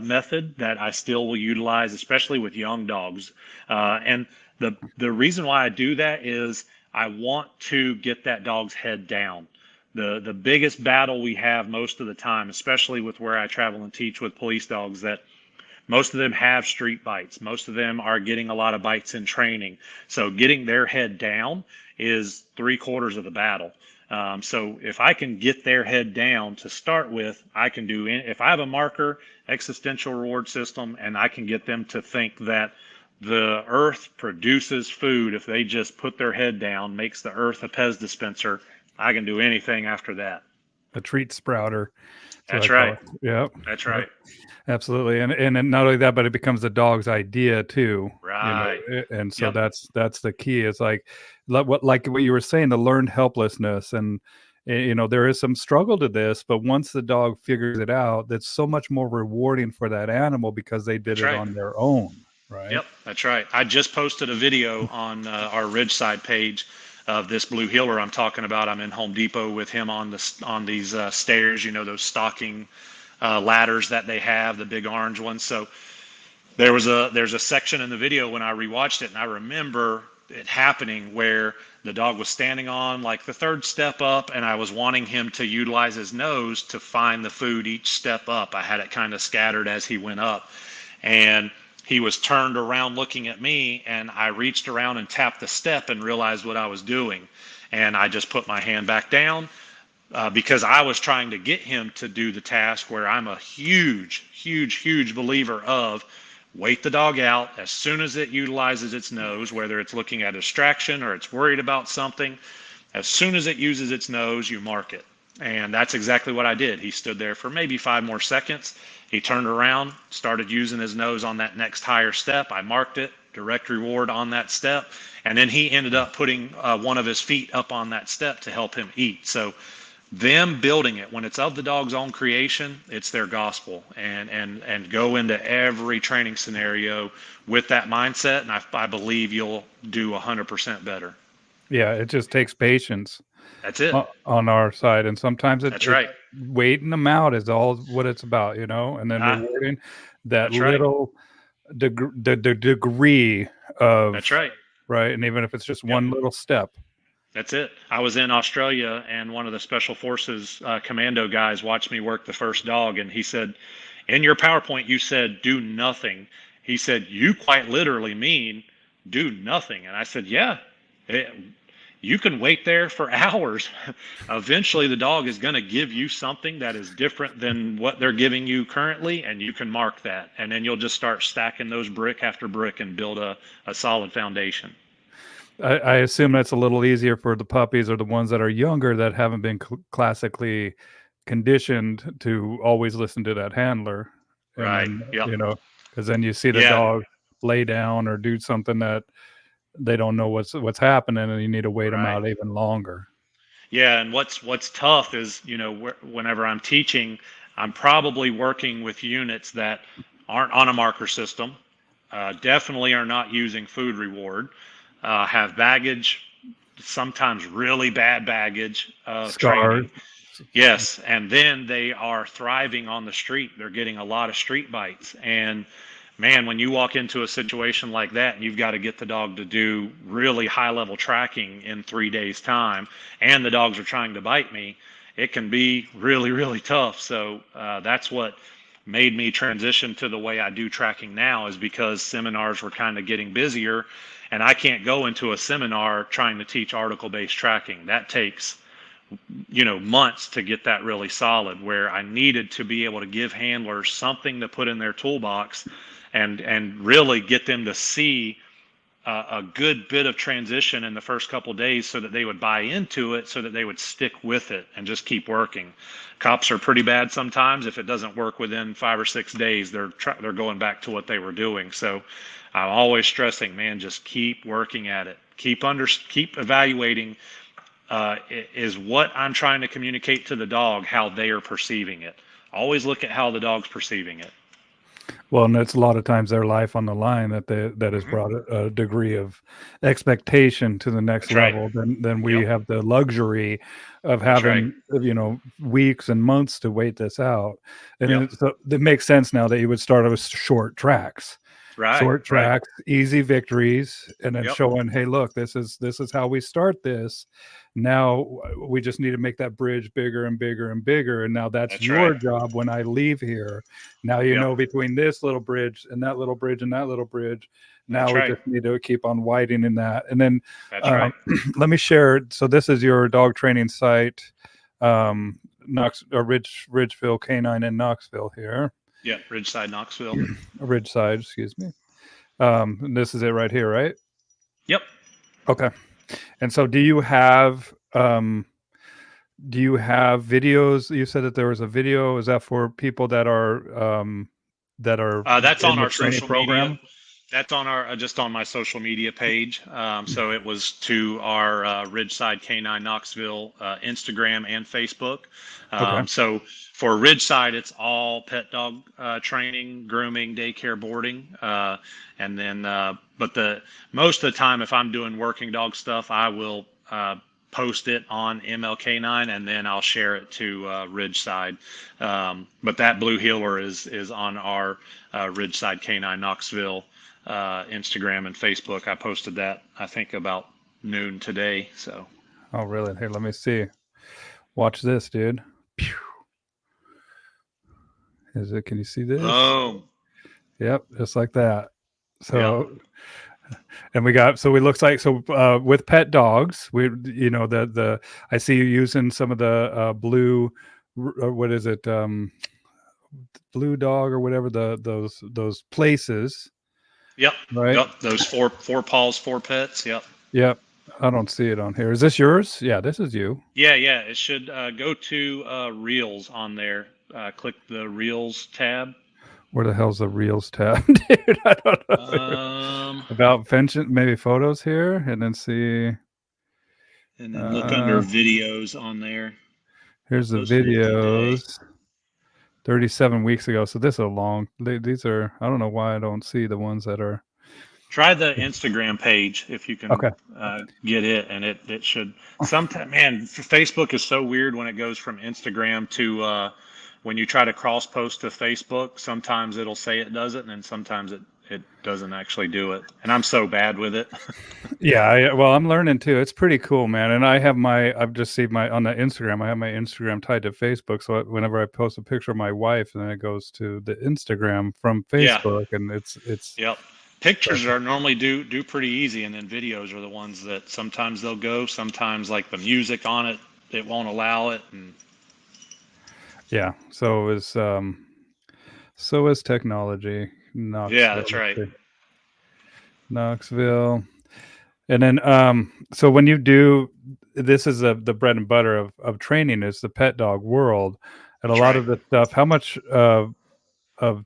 method that I still will utilize, especially with young dogs. And the reason why I do that is I want to get that dog's head down. The biggest battle we have most of the time, especially with where I travel and teach with police dogs, that most of them have street bites. Most of them are getting a lot of bites in training. So getting their head down is 3/4 of the battle. So if I can get their head down to start with, I can do, if I have a marker, existential reward system, and I can get them to think that the earth produces food if they just put their head down, makes the earth a Pez dispenser, I can do anything after that. A treat sprouter. That's right. Yeah. That's right. Absolutely. And not only that, but it becomes the dog's idea too. Right. And so Yep. that's the key. It's like what you were saying, the learned helplessness, and there is some struggle to this, but once the dog figures it out, that's so much more rewarding for that animal because they did That's it right. on their own. Right. Yep. That's right. I just posted a video on our Ridgeside page of this blue heeler I'm talking about. I'm in Home Depot with him on these stairs, those stocking ladders that they have, the big orange ones. So there's a section in the video when I rewatched it, and I remember it happening where the dog was standing on like the third step up, and I was wanting him to utilize his nose to find the food each step up. I had it kind of scattered as he went up, and he was turned around looking at me, and I reached around and tapped the step and realized what I was doing. And I just put my hand back down because I was trying to get him to do the task where I'm a huge believer of wait the dog out as soon as it utilizes its nose, whether it's looking at a distraction or it's worried about something. As soon as it uses its nose, you mark it. And that's exactly what I did. He stood there for maybe 5 more seconds. He turned around, started using his nose on that next higher step. I marked it, direct reward on that step. And then he ended up putting one of his feet up on that step to help him eat. So them building it, when it's of the dog's own creation, it's their gospel, and go into every training scenario with that mindset. And I believe you'll do 100% better. Yeah, it just takes patience. That's it. On our side, and sometimes That's right. Waiting them out is all what it's about, you know, and then rewarding that little degree of. That's right. Right, and even if it's just one little step. That's it. I was in Australia, and one of the Special Forces commando guys watched me work the first dog, and he said, in your PowerPoint, you said, do nothing. He said, you quite literally mean do nothing. And I said, yeah, you can wait there for hours. Eventually, the dog is going to give you something that is different than what they're giving you currently, and you can mark that. And then you'll just start stacking those brick after brick and build a solid foundation. I assume that's a little easier for the puppies or the ones that are younger that haven't been classically conditioned to always listen to that handler. And right. Then, you know, because then you see the dog lay down or do something that they don't know what's happening, and you need to wait them out even longer. Yeah, and what's tough is, you know, whenever I'm teaching, I'm probably working with units that aren't on a marker system, definitely are not using food reward, have baggage, sometimes really bad baggage of training. Yes, and then they are thriving on the street. They're getting a lot of street bites. And man, when you walk into a situation like that and you've got to get the dog to do really high level tracking in 3 days time, and the dogs are trying to bite me, it can be really tough. So that's what made me transition to the way I do tracking now, is because seminars were kind of getting busier, and I can't go into a seminar trying to teach article-based tracking. That takes, you know, months to get that really solid, where I needed to be able to give handlers something to put in their toolbox and really get them to see a good bit of transition in the first couple of days, so that they would buy into it, so that they would stick with it and just keep working. Cops are pretty bad sometimes. If it doesn't work within 5 or 6 days, they're going back to what they were doing. So I'm always stressing, man, just keep working at it. Keep evaluating. Is what I'm trying to communicate to the dog how they are perceiving it. Always look at how the dog's perceiving it. Well, and it's a lot of times their life on the line that has brought a degree of expectation to the next level. Then we have the luxury of having, you know, weeks and months to wait this out. And so it makes sense now that you would start with short tracks. Short tracks, easy victories, and then showing, hey, look, this is how we start this. Now we just need to make that bridge bigger and bigger and bigger, and now that's your job when I leave here. Now you know, between this little bridge and that little bridge and that little bridge, now we just need to keep on widening that. And then let me share. So this is your dog training site, Ridgeville Canine in Knoxville here. Yeah, Ridgeside, Knoxville. Ridgeside, excuse me. This is it right here, right? Yep. Okay. And so do you have videos? You said that there was a video. Is that for people that are that's on our social media? That's on our just on my social media page. So it was to our Ridgeside Canine Knoxville Instagram and Facebook. So for Ridgeside, it's all pet dog training, grooming, daycare, boarding, and then but most of the time, if I'm doing working dog stuff, I will post it on MLK9, and then I'll share it to Ridgeside. But that blue heeler is on our Ridgeside Canine Knoxville Instagram and Facebook. I posted that, I think, about noon today. So. Oh, really? Here, let me see. Watch this, dude. Pew. Can you see this? Oh. Yep, just like that. So, and we got, so it looks like, so with pet dogs, we, you know, I see you using some of the blue, what is it? Blue dog or whatever, those places. Yep. Right. Yep. Those four paws, four pets. Yep. Yep. I don't see it on here. Is this yours? Yeah, this is you. Yeah. Yeah. It should go to Reels on there. Click the Reels tab. Where the hell's the Reels tab, dude? I don't know. About pension, maybe photos here, and then see. And then look under videos on there. Here's the videos. 37 weeks ago. So this is a long. These are. I don't know why I don't see the ones that are. Try the Instagram page if you can get it, and it should. Sometimes, man, Facebook is so weird when it goes from Instagram to when you try to cross post to Facebook. Sometimes it'll say it does it, and then sometimes it doesn't actually do it. And I'm so bad with it. Yeah, well, I'm learning too. It's pretty cool, man. And I've just seen on the Instagram. I have my Instagram tied to Facebook, so whenever I post a picture of my wife, then it goes to the Instagram from Facebook, and it's. Yep. Pictures are normally do pretty easy, and then videos are the ones that sometimes they'll go. Sometimes, like the music on it won't allow it. And yeah, so is technology. Knoxville, yeah, that's right. Knoxville, and then so when you do, this is the bread and butter of training is the pet dog world, and a lot of the stuff. How much of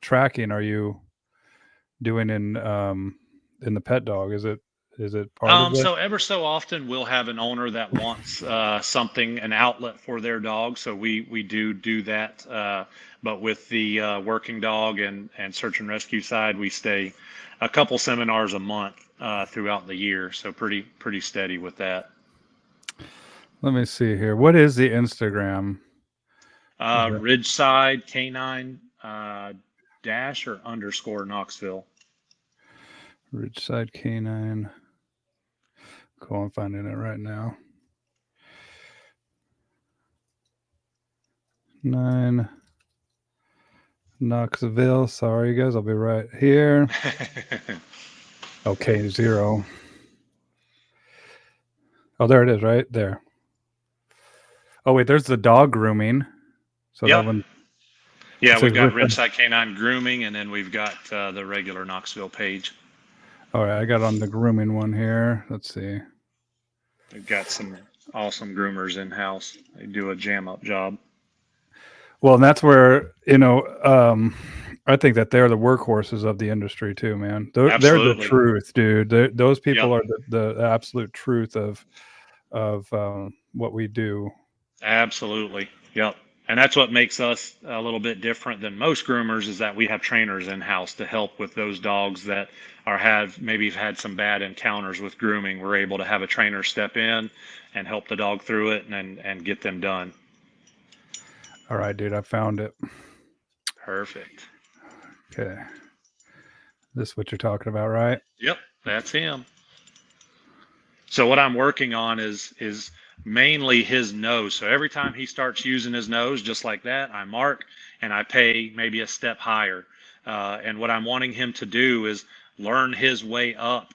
tracking are you doing in the pet dog? Is it part of it? So ever so often we'll have an owner that wants an outlet for their dog, so we do that. But with the working dog and search and rescue side, we stay a couple seminars a month throughout the year, so pretty steady with that. Let me see here. What is the Instagram? Ridgeside Canine dash or underscore Knoxville. Ridgeside Canine. Cool, I'm finding it right now. 9 Knoxville. Sorry, guys. I'll be right here. Okay, 0. Oh, there it is, right there. Oh, wait, there's the dog grooming. So that one. Yeah, we've got Ridgeside Canine grooming, and then we've got the regular Knoxville page. All right, I got on the grooming one here. Let's see. We've got some awesome groomers in-house. They do a jam-up job. Well, and that's where, I think that they're the workhorses of the industry too, man. They're the truth, dude. Those people are the absolute truth of what we do. Absolutely. Yep. And that's what makes us a little bit different than most groomers, is that we have trainers in-house to help with those dogs that maybe had some bad encounters with grooming. We're able to have a trainer step in and help the dog through it and get them done. All right, dude, I found it. Perfect. Okay. This is what you're talking about, right? Yep, that's him. So what I'm working on is mainly his nose. So every time he starts using his nose, just like that, I mark and I pay maybe a step higher. And what I'm wanting him to do is learn his way up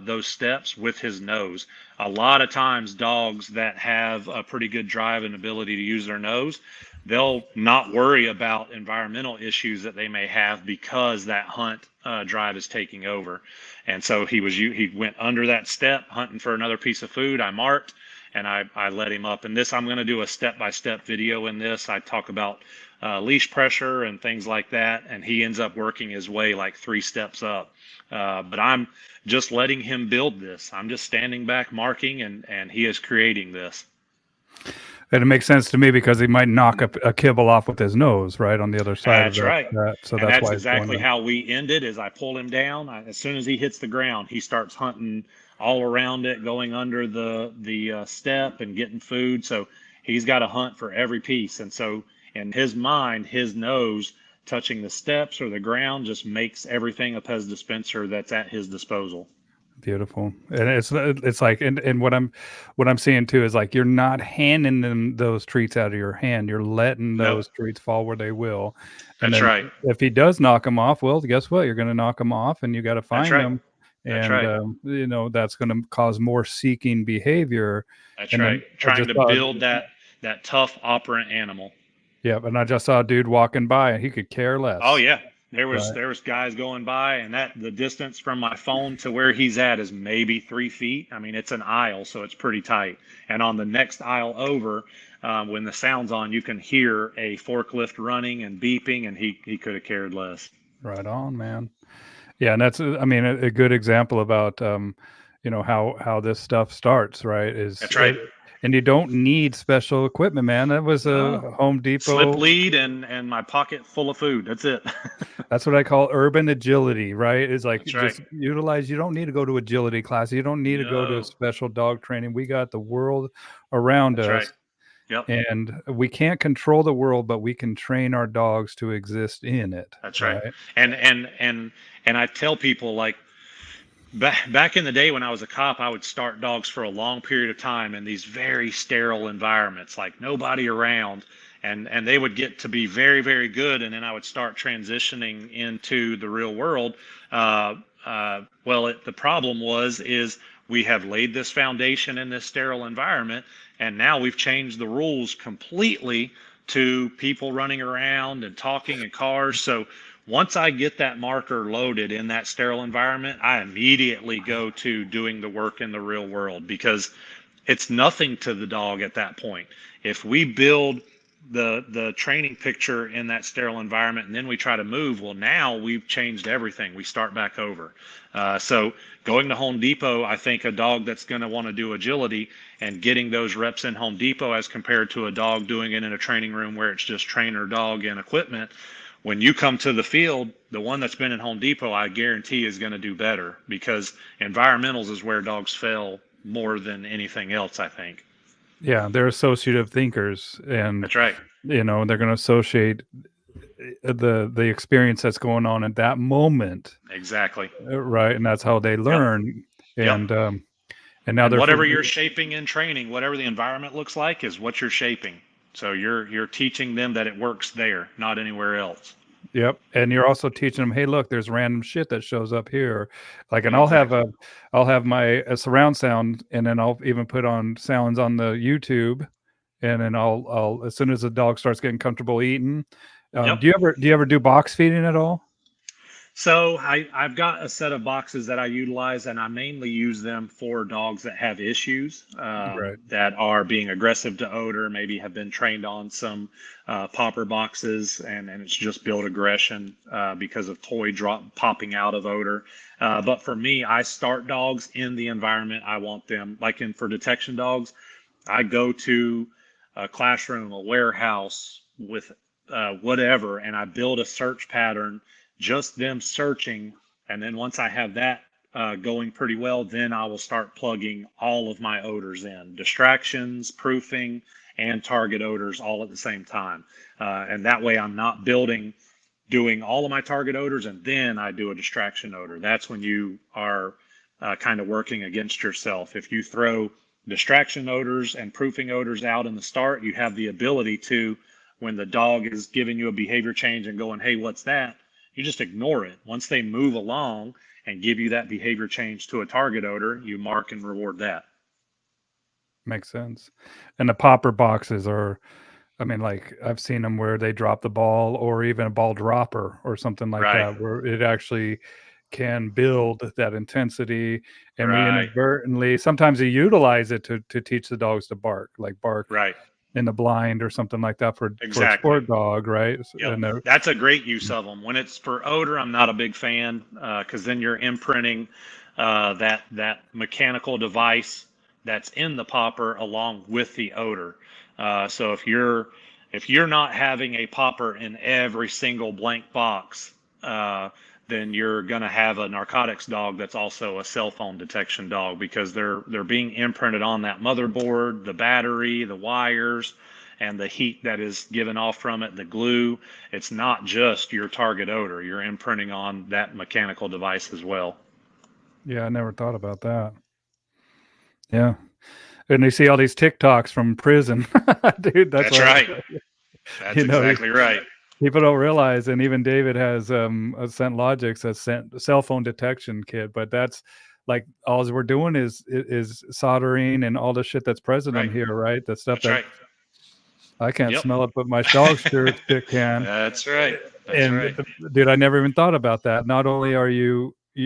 those steps with his nose. A lot of times dogs that have a pretty good drive and ability to use their nose, they'll not worry about environmental issues that they may have because that hunt drive is taking over. And so he went under that step hunting for another piece of food. I marked and I let him up. And this, I'm going to do a step-by-step video in this. I talk about leash pressure and things like that. And he ends up working his way like 3 steps up. But I'm just letting him build this. I'm just standing back marking and he is creating this. And it makes sense to me because he might knock a kibble off with his nose, right, on the other side. That's right. So that's why exactly how we ended. Is I pull him down. As soon as he hits the ground, he starts hunting all around it, going under the step and getting food. So he's got to hunt for every piece. And so in his mind, his nose touching the steps or the ground just makes everything a Pez dispenser that's at his disposal. Beautiful. And it's like, and what I'm seeing too is like you're not handing them those treats out of your hand. You're letting Nope. those treats fall where they will. And That's then right. if he does knock them off, well, guess what? You're going to knock them off, and you got to That's find right. them. That's And right. that's going to cause more seeking behavior. That's And right. then I Trying just to saw, build that tough operant animal. yeah, and I just saw a dude walking by, and he could care Oh less. yeah. There was Right. there was guys going by, and that the distance from my phone to where he's at is maybe 3 feet. I mean, it's an aisle, so it's pretty tight. And on the next aisle over, when the sound's on, you can hear a forklift running and beeping, and he could have cared less. Right on, man. Yeah, and that's, I mean, a good example about, how this stuff starts, right? That's right. And you don't need special equipment, man. That was a No. Home Slip Depot. lead and my pocket full of food. That's it. That's what I call urban agility, right? It's like That's right. just utilize. You don't need to go to agility class. You don't need to go to No. special dog training. We got the world around That's right. us, Yep. and we can't control the world, but we can train our dogs to exist in it, That's right. right? And I tell people, like, back in the day when I was a cop, I would start dogs for a long period of time in these very sterile environments, like nobody around, and they would get to be very, very good, and then I would start transitioning into the real world. The problem is we have laid this foundation in this sterile environment, and now we've changed the rules completely to people running around and talking in cars. So once I get that marker loaded in that sterile environment, I immediately go to doing the work in the real world, because it's nothing to the dog at that point. If we build the training picture in that sterile environment and then we try to move, well, now we've changed everything. We start back over. So going to Home Depot, I think a dog that's going to want to do agility and getting those reps in Home Depot as compared to a dog doing it in a training room where it's just trainer, dog, and equipment. When you come to the field, the one that's been in Home Depot, I guarantee is going to do better, because environmentals is where dogs fail more than anything else, I think. Yeah, they're associative thinkers, and That's right. they're going to associate the experience that's going on at that moment, Exactly. right? And that's how they Yep. learn. Yep. And now And they're whatever you're shaping in training, whatever the environment looks like, is what you're shaping. So you're teaching them that it works there, not anywhere else. Yep, and you're also teaching them, hey, look, there's random shit that shows up here, like, and Exactly. I'll have my surround sound, and then I'll even put on sounds on the YouTube, and then I'll as soon as the dog starts getting comfortable eating. Yep. Do you ever do box feeding at all? So I've got a set of boxes that I utilize, and I mainly use them for dogs that have issues, Right. that are being aggressive to odor, maybe have been trained on some popper boxes, and it's just built aggression because of toy drop popping out of odor. But for me, I start dogs in the environment I want them. Like for detection dogs, I go to a classroom, a warehouse with whatever, and I build a search pattern, just them searching. And then once I have that going pretty well, then I will start plugging all of my odors in, distractions, proofing, and target odors all at the same time. And that way I'm not doing all of my target odors and then I do a distraction odor. That's when you are kind of working against yourself. If you throw distraction odors and proofing odors out in the start, you have the ability to, when the dog is giving you a behavior change and going, hey, what's that? You just ignore it. Once they move along and give you that behavior change to a target odor, you mark and reward that. Makes sense. And the popper boxes are, I mean, like, I've seen them where they drop the ball, or even a ball dropper or something like Right, that, where it actually can build that intensity, and we right, inadvertently sometimes you utilize it to teach the dogs to bark, like bark right. in the blind or something like that for a Exactly. sport dog, right? Yep. And they're That's a great use of them. When it's for odor, I'm not a big fan, because then you're imprinting that mechanical device that's in the popper along with the odor. So if you're not having a popper in every single blank box, then you're going to have a narcotics dog that's also a cell phone detection dog, because they're being imprinted on that motherboard, the battery, the wires, and the heat that is given off from it, the glue. It's not just your target odor. You're imprinting on that mechanical device as well. Yeah, I never thought about that. Yeah. And you see all these TikToks from prison. Dude, that's That's why, right. That's you know, exactly right. people don't realize, and even David has a Scent Logix, a scent cell phone detection kit, but that's like all we're doing is soldering and all the shit that's present in Right. here, right? The stuff That's that right. I can't Yep. smell it, but my dog sure as shit can. That's right. That's And right. dude, I never even thought about that. Not only are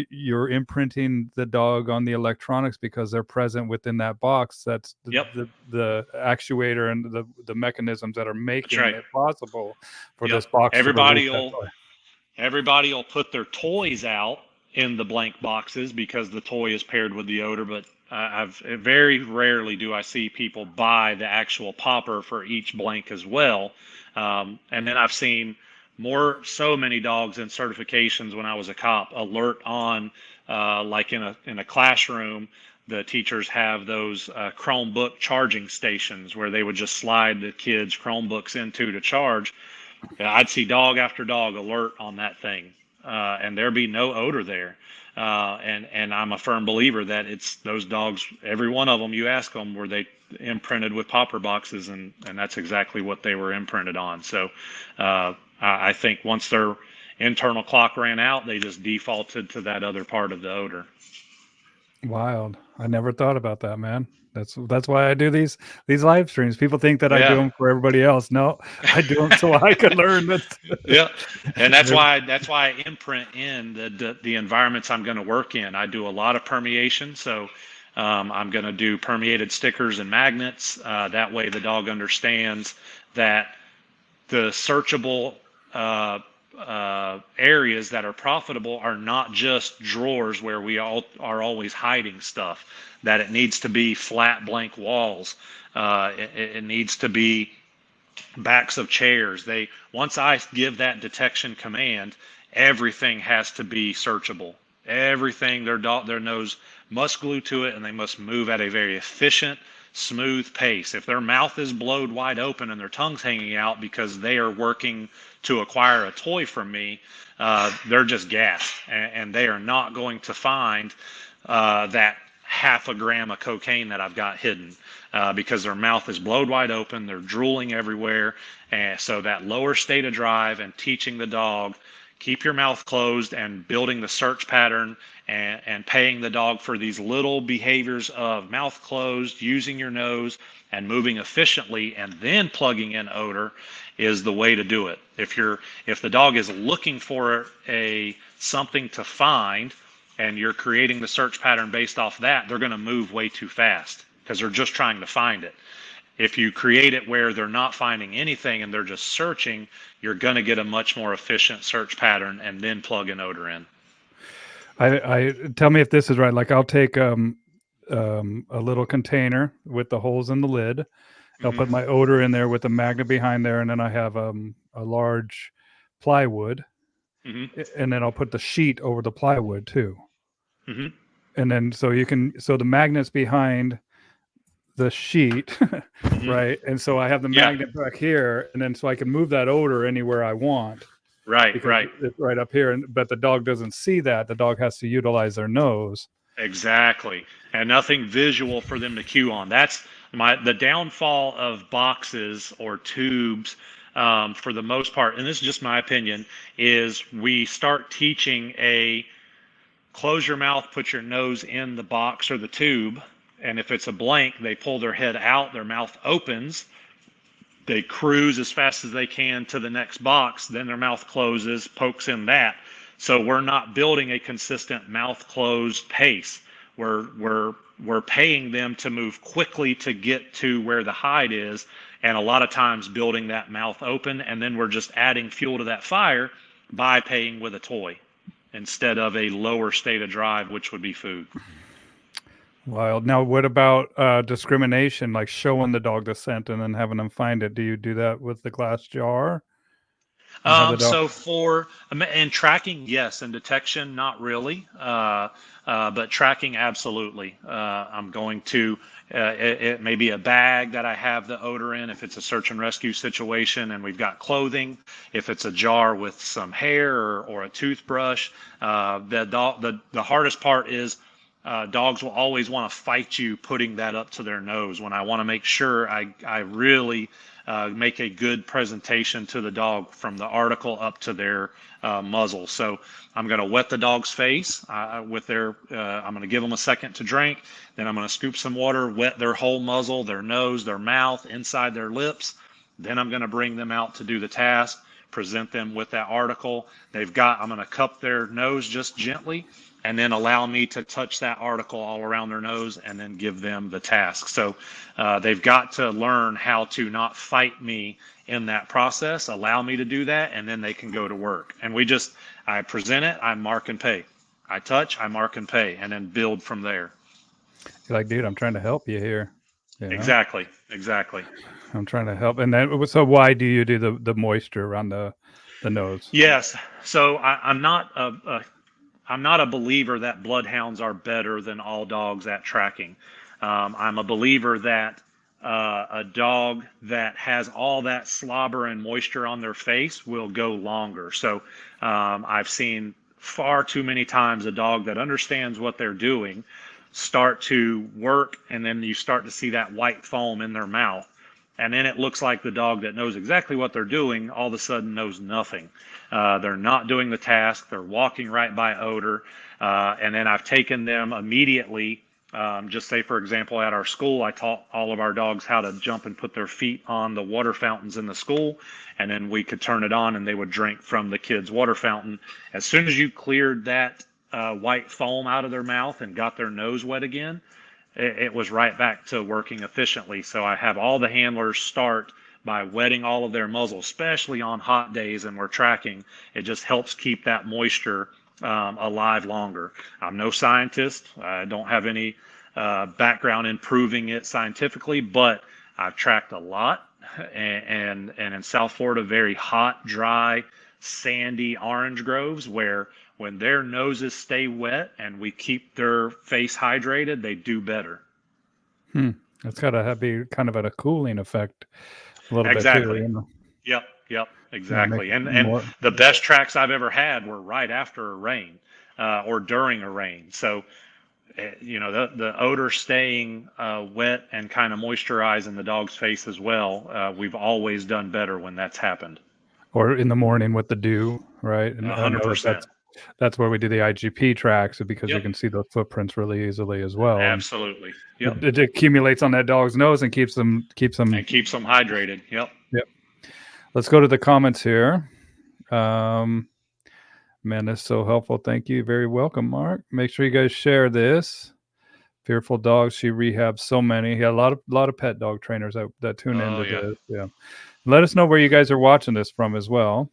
you're imprinting the dog on the electronics because they're present within that box. That's Yep. the actuator and the mechanisms that are That's making right. it possible for Yep. this box to release Everybody that will toy. everybody will put their toys out in the blank boxes because the toy is paired with the odor, but I've very rarely do I see people buy the actual popper for each blank as well. And then I've seen so many dogs in certifications when I was a cop alert on, like in a classroom. The teachers have those Chromebook charging stations where they would just slide the kids' Chromebooks into to charge. I'd see dog after dog alert on that thing, and there be no odor there. And I'm a firm believer that it's those dogs. Every one of them, you ask them, were they imprinted with popper boxes, and that's exactly what they were imprinted on. So I think once their internal clock ran out, they just defaulted to that other part of the odor. Wild. I never thought about that, man. That's why I do these live streams. People think that I do Yeah. them for everybody else. No, I do them so I can learn that. Yeah, and that's why I imprint in the environments I'm going to work in. I do a lot of permeation, so I'm going to do permeated stickers and magnets. That way, the dog understands that the searchable areas that are profitable are not just drawers where we all are always hiding stuff. That it needs to be flat blank walls. It needs to be backs of chairs. Once I give that detection command, everything has to be searchable. Everything their nose must glue to it, and they must move at a very efficient, smooth pace. If their mouth is blowed wide open and their tongue's hanging out because they are working to acquire a toy from me, they're just gassed, and they are not going to find that half a gram of cocaine that I've got hidden, because their mouth is blowed wide open, they're drooling everywhere. And so that lower state of drive and teaching the dog, keep your mouth closed, and building the search pattern, and paying the dog for these little behaviors of mouth closed, using your nose, and moving efficiently, and then plugging in odor is the way to do it. If the dog is looking for something to find, and you're creating the search pattern based off that, they're going to move way too fast because they're just trying to find it. If you create it where they're not finding anything and they're just searching, you're going to get a much more efficient search pattern, and then plug an odor in. I tell me if this is right. Like I'll take a little container with the holes in the lid. I'll put my odor in there with a magnet behind there, and then I have a large plywood, and then I'll put the sheet over the plywood too. And then so the magnet's behind the sheet, right? And so I have the magnet back here, and then so I can move that odor anywhere I want. Right, because right. it's right up here, but the dog doesn't see that. The dog has to utilize their nose. Exactly, and nothing visual for them to cue on. That's the downfall of boxes or tubes, for the most part, and this is just my opinion, is we start teaching close your mouth, put your nose in the box or the tube, and if it's a blank, they pull their head out, their mouth opens, they cruise as fast as they can to the next box, then their mouth closes, pokes in that. So we're not building a consistent mouth closed pace. We're paying them to move quickly to get to where the hide is, and a lot of times building that mouth open, and then we're just adding fuel to that fire by paying with a toy instead of a lower state of drive, which would be food. Wild. Now, what about discrimination, like showing the dog the scent and then having them find it? Do you do that with the glass jar? So and tracking, yes, and detection, not really. But tracking, absolutely. I'm going to, it may be a bag that I have the odor in if it's a search and rescue situation and we've got clothing. If it's a jar with some hair or a toothbrush, the hardest part is dogs will always want to fight you putting that up to their nose when I want to make sure I really make a good presentation to the dog from the article up to their muzzle. So I'm going to wet the dog's face with their, I'm going to give them a second to drink. Then I'm going to scoop some water, wet their whole muzzle, their nose, their mouth, inside their lips. Then I'm going to bring them out to do the task, present them with that article. I'm going to cup their nose just gently, and then allow me to touch that article all around their nose and then give them the task. So they've got to learn how to not fight me in that process, allow me to do that, and then they can go to work. And I present it, I mark and pay. I touch, I mark and pay, and then build from there. You're like, dude, I'm trying to help you here. You know? Exactly. I'm trying to help. And then, so why do you do the moisture around the nose? Yes. So I'm not a believer that bloodhounds are better than all dogs at tracking. I'm a believer that a dog that has all that slobber and moisture on their face will go longer. So I've seen far too many times a dog that understands what they're doing start to work, and then you start to see that white foam in their mouth. And then it looks like the dog that knows exactly what they're doing all of a sudden knows nothing. They're not doing the task. They're walking right by odor. And then I've taken them immediately. Just say, for example, at our school, I taught all of our dogs how to jump and put their feet on the water fountains in the school. And then we could turn it on and they would drink from the kids' water fountain. As soon as you cleared that white foam out of their mouth and got their nose wet again, it was right back to working efficiently. So I have all the handlers start by wetting all of their muzzle, especially on hot days and we're tracking. It just helps keep that moisture alive longer. I'm no scientist. I don't have any background in proving it scientifically, but I've tracked a lot. And in South Florida, very hot, dry, sandy orange groves where when their noses stay wet and we keep their face hydrated, they do better. It's got to be kind of a cooling effect a little Exactly. bit too. You know? Yep, exactly. Yeah, and the best tracks I've ever had were right after a rain or during a rain. So, the odor staying wet and kind of moisturizing the dog's face as well. We've always done better when that's happened. Or in the morning with the dew, right? And 100%. That's where we do the IGP tracks, because you can see the footprints really easily as well. Absolutely. Yep. It accumulates on that dog's nose and keeps them hydrated. Yep. Let's go to the comments here. Man, that's so helpful. Thank you. Very welcome, Mark. Make sure you guys share this. Fearful Dogs. She rehabs so many. Yeah, a lot of pet dog trainers that tune into this. Yeah. Let us know where you guys are watching this from as well.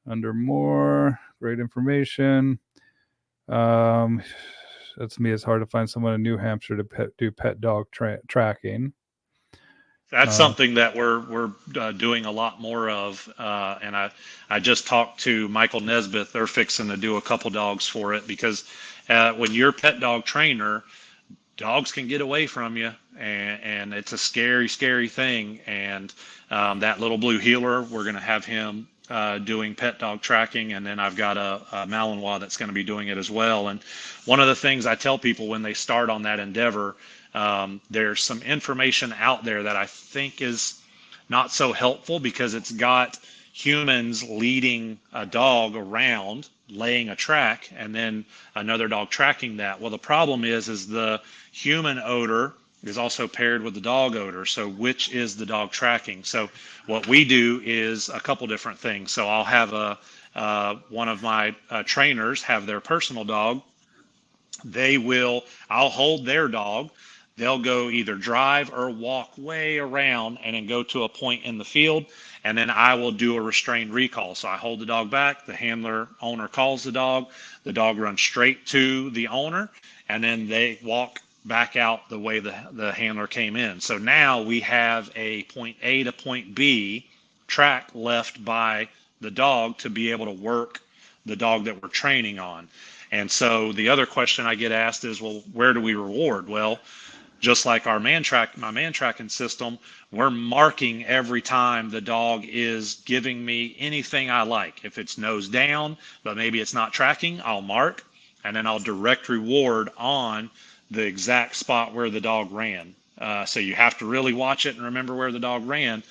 Under more, great information. That's me. It's hard to find someone in New Hampshire to do pet dog tracking. That's something that we're doing a lot more of, and I just talked to Michael Nesbitt. They're fixing to do a couple dogs for it, because when you're a pet dog trainer, dogs can get away from you, and it's a scary thing. And that little blue heeler, we're going to have him doing pet dog tracking, and then I've got a Malinois that's going to be doing it as well. And one of the things I tell people when they start on that endeavor, there's some information out there that I think is not so helpful, because it's got humans leading a dog around, laying a track, and then another dog tracking that. Well, the problem is the human odor is also paired with the dog odor. So which is the dog tracking? So what we do is a couple different things. So I'll have one of my trainers have their personal dog. I'll hold their dog. They'll go either drive or walk way around and then go to a point in the field. And then I will do a restrained recall. So I hold the dog back, the owner calls the dog runs straight to the owner, and then they walk back out the way the handler came in. So now we have a point A to point B track left by the dog to be able to work the dog that we're training on. And so the other question I get asked is, well, where do we reward? Well, just like my man tracking system, we're marking every time the dog is giving me anything I like. If it's nose down, but maybe it's not tracking, I'll mark. and then I'll direct reward on the exact spot where the dog ran. So you have to really watch it and remember where the dog ran.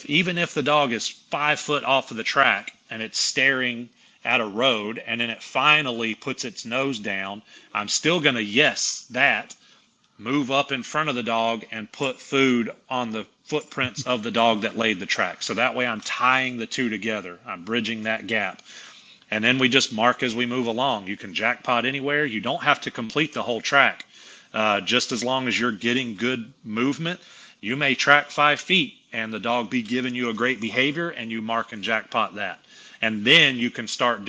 Even if the dog is 5 foot off of the track and it's staring at a road and then it finally puts its nose down, I'm still going to move up in front of the dog and put food on the footprints of the dog that laid the track. So that way I'm tying the two together. I'm bridging that gap. And then we just mark as we move along. You can jackpot anywhere. You don't have to complete the whole track. Just as long as you're getting good movement, you may track 5 feet and the dog be giving you a great behavior and you mark and jackpot that. And then you can start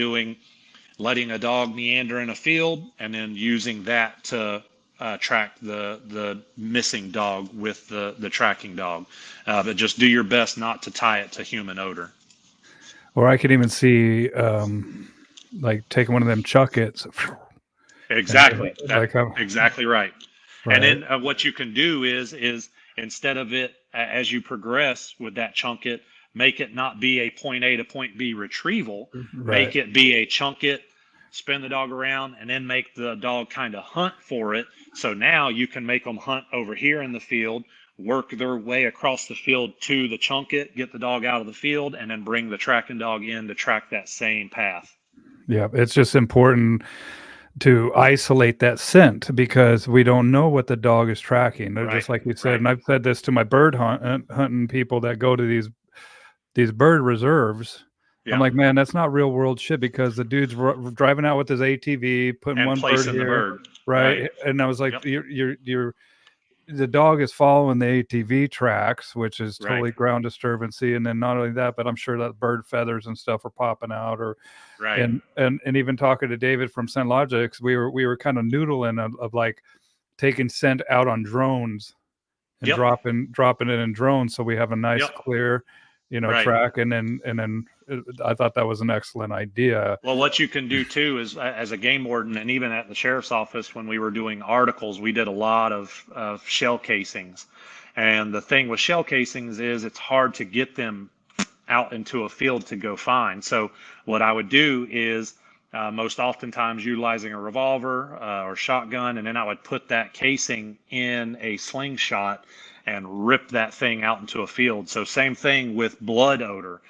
letting a dog meander in a field and then using that to track the missing dog with the tracking dog. But just do your best not to tie it to human odor. Or I could even see like taking one of them chuckets. Exactly. Exactly right. And then what you can do is instead of it, as you progress with that chunket, make it not be a point A to point B retrieval. Right. Make it be a chunket, spin the dog around, and then make the dog kind of hunt for it. So now you can make them hunt over here in the field, work their way across the field to the chunket, get the dog out of the field, and then bring the tracking dog in to track that same path. Yeah, it's just important to isolate that scent because we don't know what the dog is tracking. They're just like you said, and I've said this to my bird hunting people that go to these bird reserves. Yeah. I'm like, man, that's not real world shit because the dude's driving out with his ATV, putting one bird here, the bird. Right? And I was like, you're the dog is following the ATV tracks, which is totally ground disturbancy. And then not only that, but I'm sure that bird feathers and stuff are popping out and even talking to David from Scent Logics, we were kind of noodling of like taking scent out on drones and dropping it in drones. So we have a nice clear, track. And then I thought that was an excellent idea. Well, what you can do too is as a game warden and even at the sheriff's office, when we were doing articles, we did a lot of shell casings. And the thing with shell casings is it's hard to get them out into a field to go find. So what I would do is most oftentimes utilizing a revolver or shotgun, and then I would put that casing in a slingshot and rip that thing out into a field. So same thing with blood odor.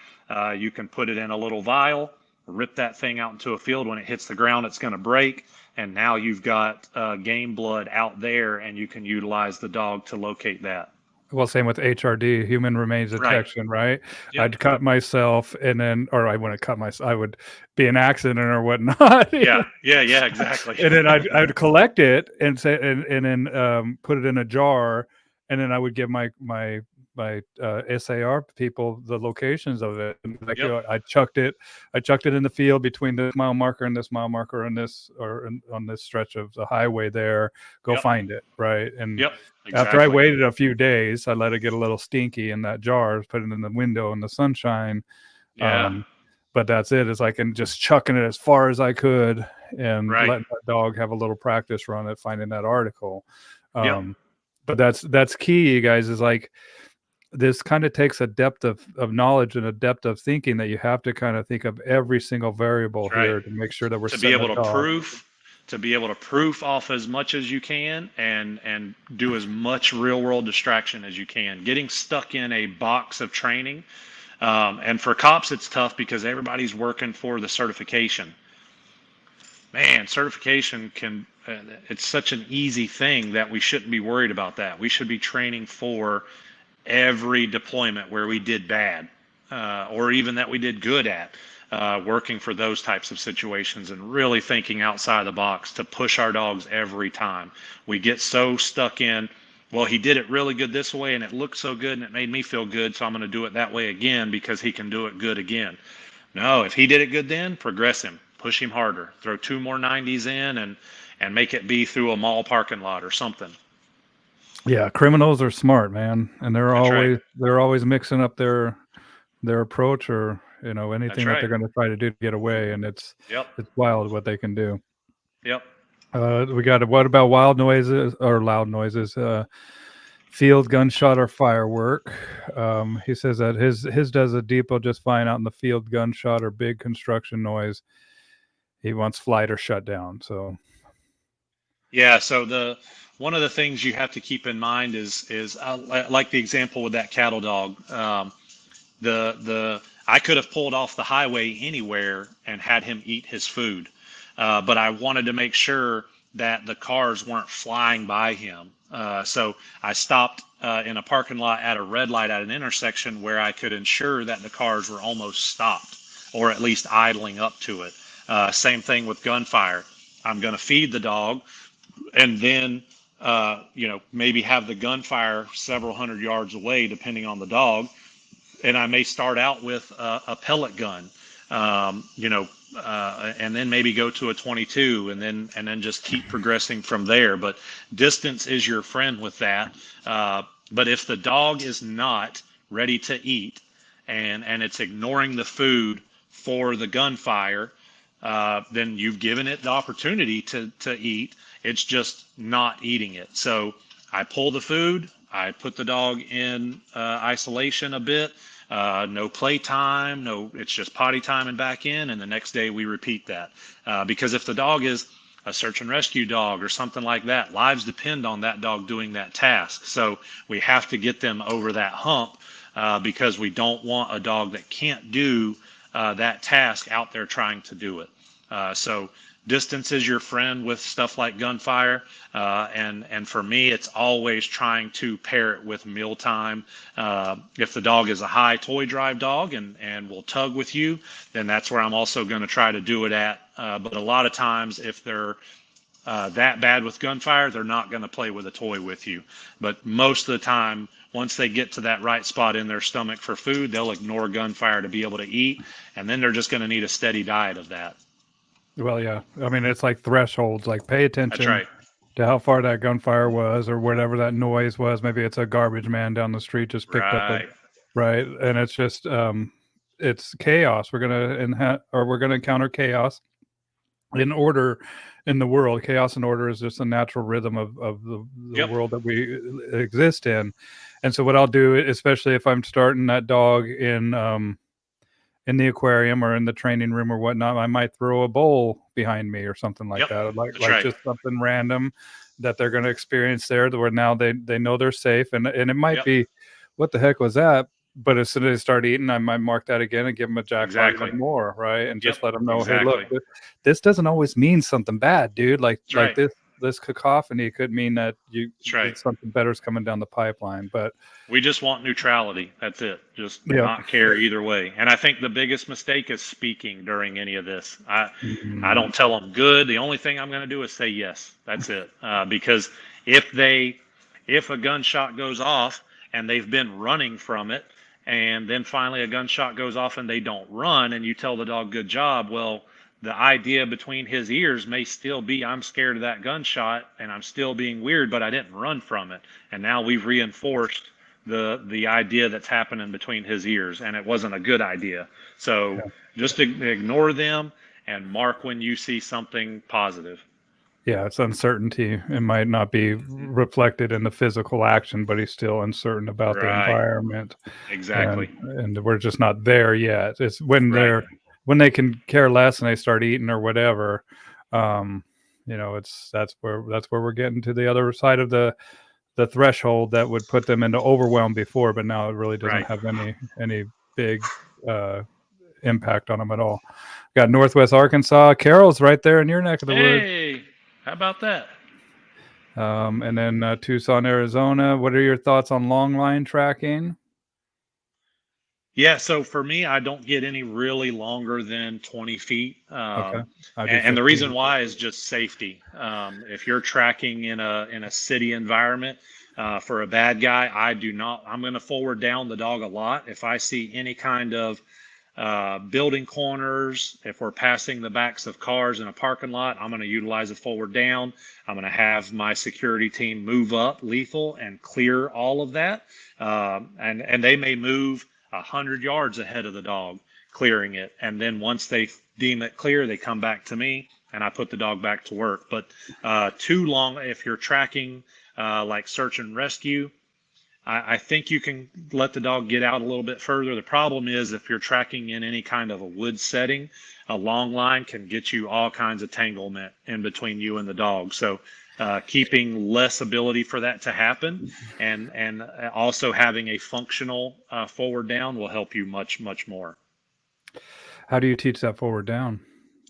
You can put it in a little vial, rip that thing out into a field. When it hits the ground, it's going to break. And now you've got game blood out there, and you can utilize the dog to locate that. Well, same with HRD, human remains detection, right? Yep. I'd cut myself or I wouldn't cut myself. I would be an accident or whatnot. Yeah, exactly. And then I'd collect it and say, and then put it in a jar. And then I would give my SAR people the locations of it. And like, I chucked it in the field between this mile marker and this mile marker on this on this stretch of the highway there. Go find it, right? And after I waited a few days, I let it get a little stinky in that jar, put it in the window in the sunshine. But that's it. It's like, and just chucking it as far as I could and letting that dog have a little practice run at finding that article. But that's key, you guys, is like, this kind of takes a depth of knowledge and a depth of thinking that you have to kind of think of every single variable here to make sure that we're to be able to proof off as much as you can and do as much real world distraction as you can. Getting stuck in a box of training, and for cops it's tough because everybody's working for the certification. Man, certification it's such an easy thing that we shouldn't be worried about that. We should be training for every deployment where we did bad, or even that we did good at, working for those types of situations and really thinking outside the box to push our dogs every time. We get so stuck in, well, he did it really good this way and it looked so good and it made me feel good, so I'm going to do it that way again because he can do it good again. No, if he did it good then, progress him, push him harder, throw 2 more 90s in and make it be through a mall parking lot or something. Yeah, criminals are smart, man, and they're always mixing up their approach or anything that they're going to try to do to get away, and it's wild what they can do. We got what about wild noises or loud noises? Field gunshot or firework. He says that his does a depot just fine out in the field. Gunshot or big construction noise, he wants flight or shut down. So Yeah. So one of the things you have to keep in mind is like the example with that cattle dog. The I could have pulled off the highway anywhere and had him eat his food, but I wanted to make sure that the cars weren't flying by him. So I stopped in a parking lot at a red light at an intersection where I could ensure that the cars were almost stopped or at least idling up to it. Same thing with gunfire. I'm going to feed the dog and then maybe have the gunfire several hundred yards away, depending on the dog, and I may start out with a pellet gun, and then maybe go to a 22, and then just keep progressing from there. But distance is your friend with that. But if the dog is not ready to eat, and it's ignoring the food for the gunfire, then you've given it the opportunity to eat. It's just not eating it. So I pull the food. I put the dog in isolation a bit. No play time. No, it's just potty time and back in. And the next day we repeat that. Because if the dog is a search and rescue dog or something like that, lives depend on that dog doing that task. So we have to get them over that hump because we don't want a dog that can't do that task out there trying to do it. So distance is your friend with stuff like gunfire, and for me, it's always trying to pair it with mealtime. If the dog is a high toy drive dog and will tug with you, then that's where I'm also going to try to do it at. But a lot of times, if they're that bad with gunfire, they're not going to play with a toy with you. But most of the time, once they get to that right spot in their stomach for food, they'll ignore gunfire to be able to eat, and then they're just going to need a steady diet of that. well, yeah, I mean, it's like thresholds, like pay That's attention right. to how far that gunfire was or whatever that noise was. Maybe it's a garbage man down the street just picked up a Right. right, and it's just it's chaos. We're gonna encounter chaos in order in the world. Chaos and order is just a natural rhythm of the Yep. world that we exist in. And so what I'll do, especially if I'm starting that dog in the aquarium or in the training room or whatnot, I might throw a bowl behind me or something like Yep. that. That's right. Just something random that they're going to experience there, where now they know they're safe. And it might Yep. be, what the heck was that? But as soon as they start eating, I might mark that again and give them a jackpot Exactly. even more, right? And just Yep. let them know, hey, look, Exactly. this doesn't always mean something bad, dude. Like That's right. this cacophony could mean that That's right. that something better is coming down the pipeline. But We just want neutrality. That's it. Just yeah, not care either way. And I think the biggest mistake is speaking during any of this. I don't tell them good. The only thing I'm going to do is say yes. That's it. Because if a gunshot goes off and they've been running from it, and then finally a gunshot goes off and they don't run, and you tell the dog good job, well, the idea between his ears may still be, I'm scared of that gunshot and I'm still being weird, but I didn't run from it. And now we've reinforced the idea that's happening between his ears, and it wasn't a good idea. So just ignore them and mark when you see something positive. yeah, it's uncertainty. It might not be reflected in the physical action, but he's still uncertain about the Right. environment. Exactly. And we're just not there yet. It's when Right. when they can care less and they start eating or whatever. That's where we're getting to the other side of the threshold that would put them into overwhelm before, but now it really doesn't Right. have any big impact on them at all. Got Northwest Arkansas. Carroll's right there in your neck of the woods. Hey, how about that? And then Tucson, Arizona. What are your thoughts on long line tracking? Yeah, so for me, I don't get any really longer than 20 feet. Okay. And the reason why is just safety. If you're tracking in a city environment for a bad guy, I'm going to forward down the dog a lot. If I see any kind of building corners, if we're passing the backs of cars in a parking lot, I'm going to utilize a forward down. I'm going to have my security team move up lethal and clear all of that. And they may move 100 yards ahead of the dog, clearing it. And then once they deem it clear, they come back to me and I put the dog back to work. But too long, if you're tracking like search and rescue, I think you can let the dog get out a little bit further. The problem is if you're tracking in any kind of a wood setting, a long line can get you all kinds of tanglement in between you and the dog. So keeping less ability for that to happen, and also having a functional forward down will help you much, much more. How do you teach that forward down?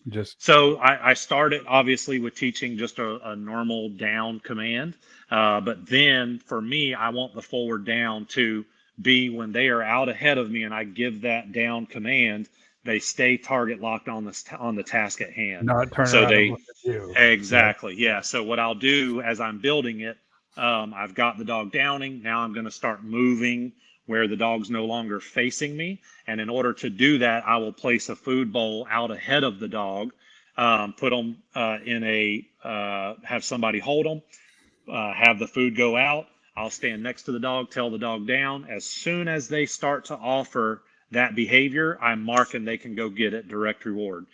Just So I started obviously with teaching just a normal down command, but then for me, I want the forward down to be when they are out ahead of me and I give that down command, they stay target locked on the task at hand. not turn So around and they look at you. Yeah. exactly, yeah. So what I'll do as I'm building it, I've got the dog downing. Now I'm going to start moving where the dog's no longer facing me. And in order to do that, I will place a food bowl out ahead of the dog, put them have somebody hold them, have the food go out. I'll stand next to the dog, tell the dog down. As soon as they start to offer that behavior, I'm marking they can go get it, direct reward.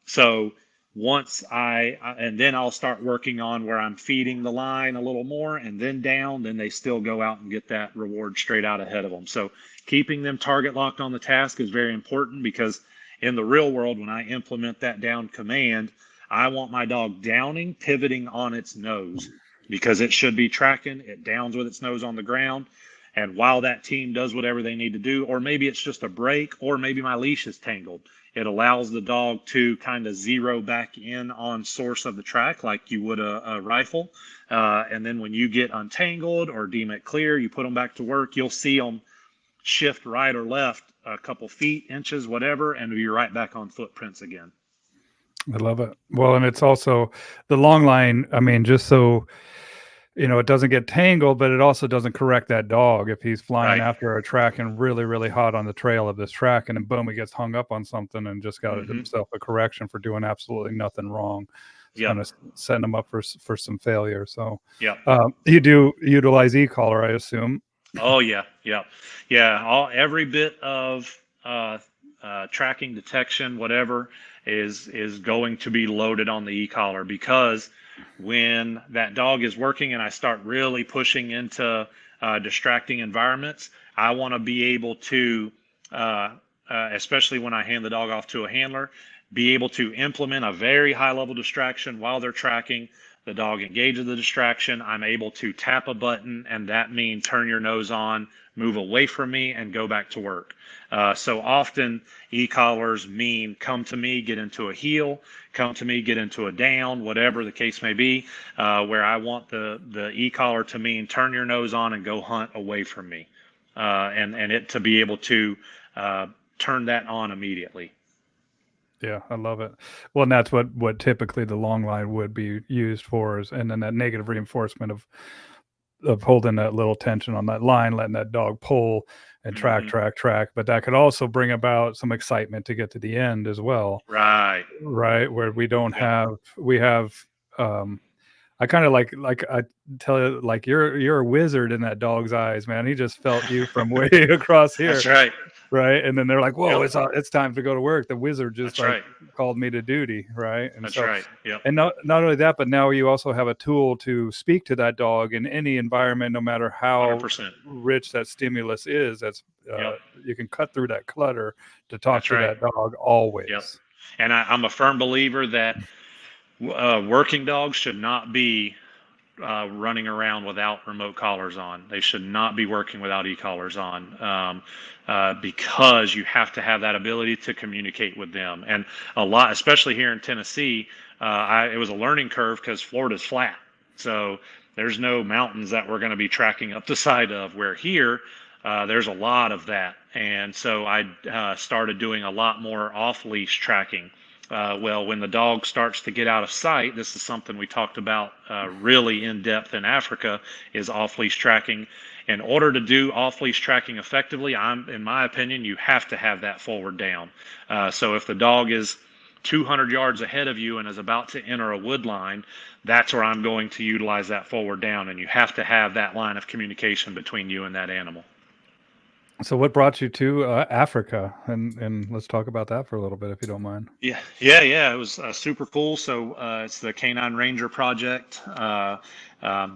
So once and then I'll start working on where I'm feeding the line a little more and then down, then they still go out and get that reward straight out ahead of them. So keeping them target locked on the task is very important, because in the real world, when I implement that down command, I want my dog downing, pivoting on its nose, because it should be tracking. It downs with its nose on the ground. And while that team does whatever they need to do, or maybe it's just a break, or maybe my leash is tangled, it allows the dog to kind of zero back in on source of the track like you would a rifle. And then when you get untangled or deem it clear, you put them back to work, you'll see them shift right or left a couple feet, inches, whatever, and you're right back on footprints again. I love it. Well, and it's also the long line. I mean, just so it doesn't get tangled, but it also doesn't correct that dog if he's flying Right. after a track and really, really hot on the trail of this track, and then boom, he gets hung up on something and just got himself a correction for doing absolutely nothing wrong. It's kind of setting him up for some failure. So, you do utilize e-collar, I assume. Oh yeah. Every bit of tracking, detection, whatever is going to be loaded on the e-collar, because when that dog is working and I start really pushing into distracting environments, I want to be able to, especially when I hand the dog off to a handler, be able to implement a very high level distraction while they're tracking. The dog engages the distraction. I'm able to tap a button, and that means turn your nose on, move away from me, and go back to work. So often e-collars mean come to me, get into a heel, come to me, get into a down, whatever the case may be, where I want the e-collar to mean turn your nose on and go hunt away from me, and it to be able to turn that on immediately. Yeah, I love it. Well, and that's what typically the long line would be used for, and then that negative reinforcement of holding that little tension on that line, letting that dog pull and track. But that could also bring about some excitement to get to the end as well. Right. Where we don't have, I kind of like I tell you, like you're a wizard in that dog's eyes, man. He just felt you from way across here. That's right. Right. And then they're like, whoa, it's time to go to work. The wizard just called me to duty. Right. And That's right. Yep. And not only that, but now you also have a tool to speak to that dog in any environment, no matter how 100%. rich that stimulus is. That's you can cut through that clutter to talk to that dog always. Yep. And I'm a firm believer that working dogs should not be running around without remote collars on. They should not be working without e-collars on, because you have to have that ability to communicate with them. And a lot, especially here in Tennessee, it was a learning curve because Florida's flat. So there's no mountains that we're going to be tracking up the side of, where here there's a lot of that. And so I started doing a lot more off-leash tracking. Well, when the dog starts to get out of sight, this is something we talked about really in depth in Africa, is off-leash tracking. In order to do off-leash tracking effectively, in my opinion, you have to have that forward down. So if the dog is 200 yards ahead of you and is about to enter a wood line, that's where I'm going to utilize that forward down. And you have to have that line of communication between you and that animal. So what brought you to Africa? And let's talk about that for a little bit, if you don't mind. Yeah. It was super cool. So it's the Canine Ranger Project.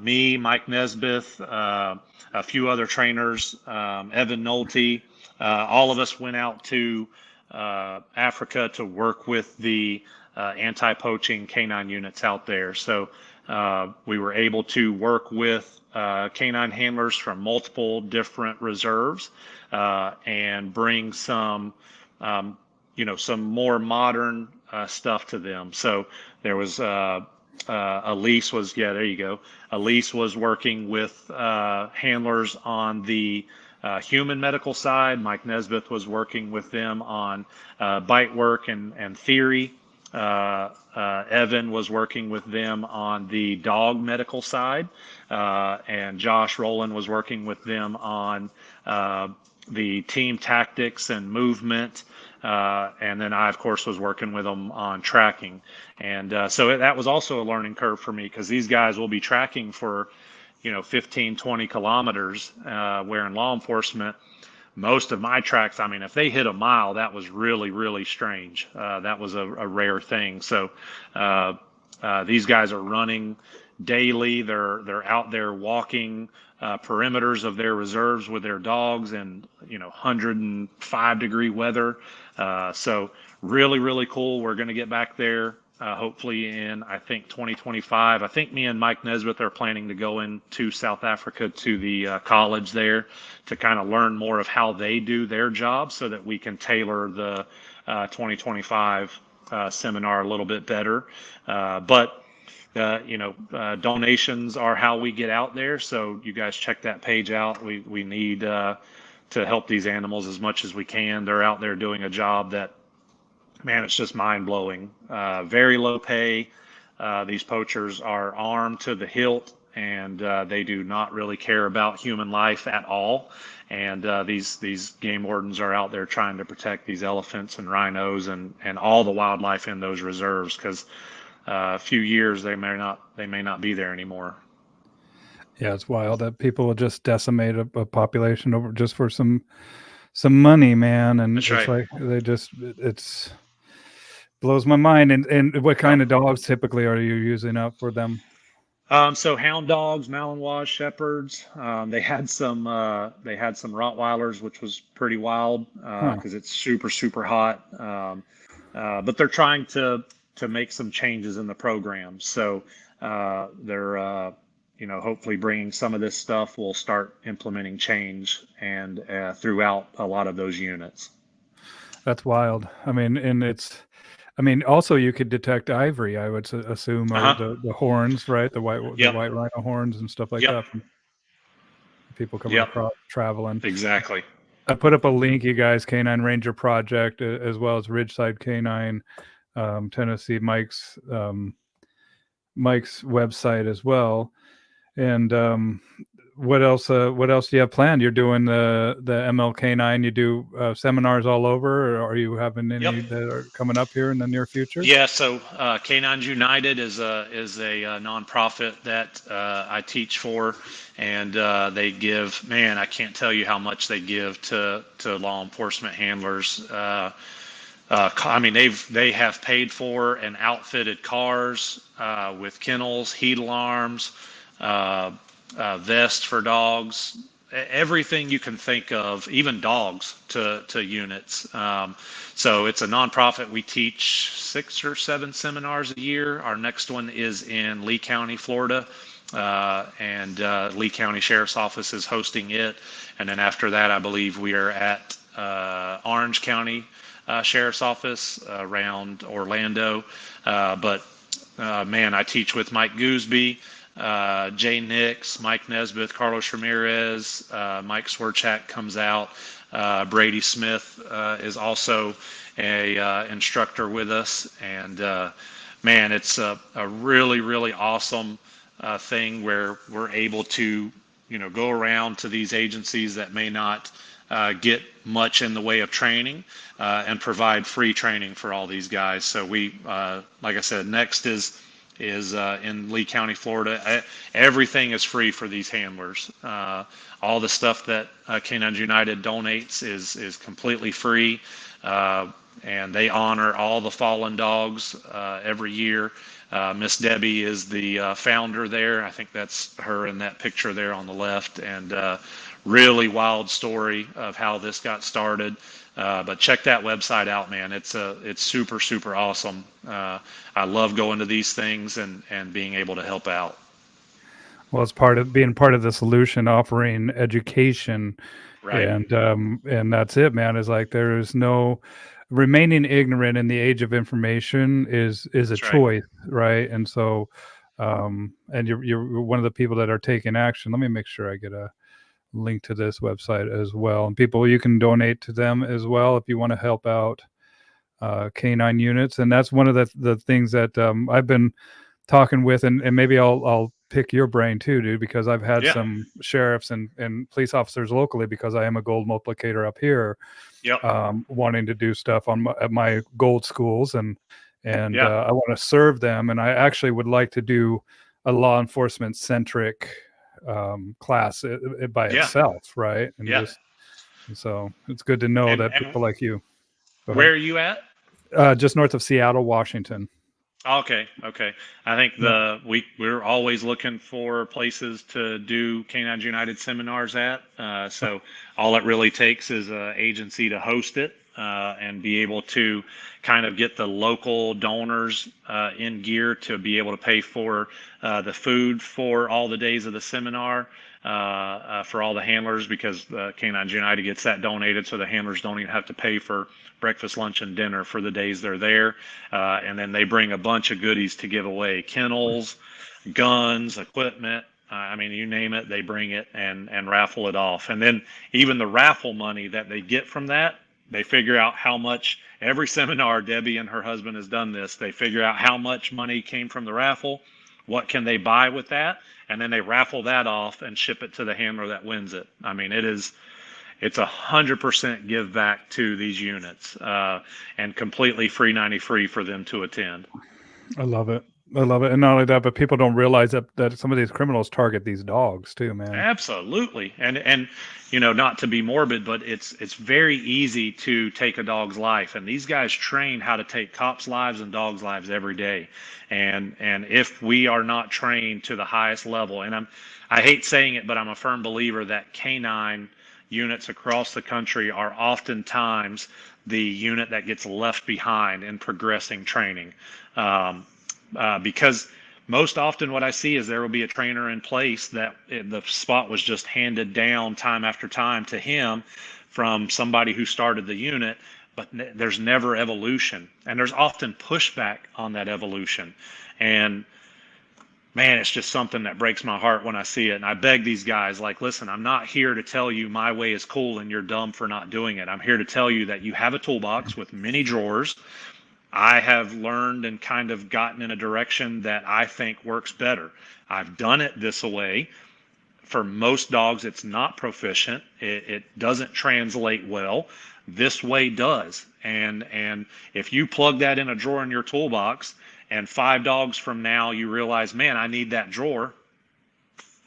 Me, Mike Nesbitt, a few other trainers, Evan Nolte, all of us went out to Africa to work with the anti-poaching canine units out there. So we were able to work with canine handlers from multiple different reserves and bring some some more modern stuff to them. So there was Elise was, yeah, there you go. Elise was working with handlers on the human medical side. Mike Nesbitt was working with them on bite work and theory. Evan was working with them on the dog medical side, and Josh Rowland was working with them on the team tactics and movement. And then I, of course, was working with them on tracking. And so that was also a learning curve for me because these guys will be tracking for, 15, 20 kilometers, where in law enforcement, most of my tracks, I mean, if they hit a mile, that was really, really strange. That was a rare thing. So these guys are running daily. They're out there walking perimeters of their reserves with their dogs in 105-degree weather. So really, really cool. We're going to get back there hopefully in, I think, 2025. I think me and Mike Nesbitt are planning to go into South Africa to the college there to kind of learn more of how they do their job so that we can tailor the 2025 seminar a little bit better. But donations are how we get out there. So you guys check that page out. We need to help these animals as much as we can. They're out there doing a job that, man, it's just mind blowing. Very low pay. These poachers are armed to the hilt, and they do not really care about human life at all. And these game wardens are out there trying to protect these elephants and rhinos and all the wildlife in those reserves because a few years they may not be there anymore. Yeah, it's wild that people will just decimate a population over just for some money, man. And That's it's right. like it's blows my mind. And what kind of dogs typically are you using up for them? So hound dogs, Malinois, shepherds. They had some Rottweilers, which was pretty wild Huh. because it's super super hot. But they're trying to make some changes in the program. So they're hopefully bringing some of this stuff. We'll start implementing change and throughout a lot of those units. That's wild. I mean, also you could detect ivory, I would assume, or Uh huh. the horns, right? The Yep. white rhino horns and stuff like Yep. that from people coming Yep. across traveling. Exactly. I put up a link, you guys, Canine Ranger Project, as well as Ridgeside Canine, Tennessee, Mike's website as well. And what else do you have planned? You're doing the MLK9. You do seminars all over, or are you having any Yep. that are coming up here in the near future? Yeah, so Canines United is a nonprofit that I teach for, and they give, man, I can't tell you how much they give to law enforcement handlers. I mean, they have paid for and outfitted cars with kennels, heat alarms, vests for dogs, everything you can think of, even dogs to units. So it's a nonprofit. We teach 6 or 7 seminars a year. Our next one is in Lee County, Florida, and Lee County Sheriff's Office is hosting it. And then after that, I believe we are at Orange County Sheriff's Office around Orlando. But man, I teach with Mike Gooseby, Jay Nix, Mike Nesbitt, Carlos Ramirez, Mike Swerchak comes out. Brady Smith is also a instructor with us, and man, it's a really really awesome thing where we're able to go around to these agencies that may not get much in the way of training and provide free training for all these guys. So we, like I said, next is is in Lee County, Florida. Everything is free for these handlers. All the stuff that Canines United donates is completely free, and they honor all the fallen dogs every year. Miss Debbie is the founder there. I think that's her in that picture there on the left, and really wild story of how this got started. But check that website out, man. It's super, super awesome. I love going to these things and being able to help out. Well, it's part of being part of the solution, offering education, Right. and that's it, man. Is like there is no remaining ignorant in the age of information is a That's right. choice, right? And so, and you're one of the people that are taking action. Let me make sure I get a link to this website as well, and people, you can donate to them as well if you want to help out canine units. And that's one of the things that I've been talking with, and maybe I'll pick your brain too, dude, because I've had Yeah. some sheriffs and police officers locally, because I am a gold multiplicator up here, Yep. wanting to do stuff at my gold schools, and Yeah. I want to serve them, and I actually would like to do a law enforcement centric class by Yeah. itself, right? And Yeah. so it's good to know And that people like you. Go where ahead. are you at? Just north of Seattle, Washington. Okay, okay. I think we're always looking for places to do Canines United seminars at. So all it really takes is an agency to host it, and be able to kind of get the local donors in gear to be able to pay for the food for all the days of the seminar, for all the handlers, because Canines United gets that donated, so the handlers don't even have to pay for breakfast, lunch, and dinner for the days they're there. And then they bring a bunch of goodies to give away: kennels, guns, equipment. I mean, you name it, they bring it and raffle it off. And then even the raffle money that they get from that, they figure out how much. Every seminar, Debbie and her husband has done this. They figure out how much money came from the raffle, what can they buy with that, and then they raffle that off and ship it to the handler that wins it. I mean, it's 100% give back to these units, and completely free for them to attend. I love it. I love it. And not only that, but people don't realize that some of these criminals target these dogs too, man. Absolutely. And not to be morbid, but it's very easy to take a dog's life. And these guys train how to take cops' lives and dogs' lives every day. And if we are not trained to the highest level, and I hate saying it, but I'm a firm believer that canine units across the country are oftentimes the unit that gets left behind in progressing training. Because most often what I see is there will be a trainer in place that the spot was just handed down time after time to him from somebody who started the unit, but there's never evolution, and there's often pushback on that evolution. And man, it's just something that breaks my heart when I see it. And I beg these guys, like, listen, I'm not here to tell you my way is cool and you're dumb for not doing it. I'm here to tell you that you have a toolbox with many drawers. I have learned and kind of gotten in a direction that I think works better. I've done it this way. For most dogs, it's not proficient. It doesn't translate well. This way does. And if you plug that in a drawer in your toolbox, and 5 dogs from now you realize, man, I need that drawer,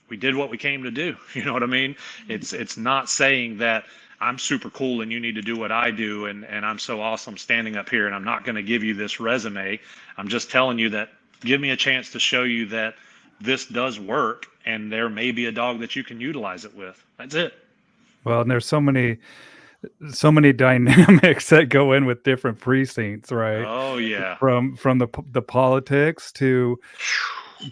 we did what we came to do. You know what I mean? It's not saying that I'm super cool and you need to do what I do, and I'm so awesome standing up here and I'm not going to give you this resume. I'm just telling you that give me a chance to show you that this does work, and there may be a dog that you can utilize it with. That's it. Well, and there's so many dynamics that go in with different precincts, right? Oh yeah. From the politics to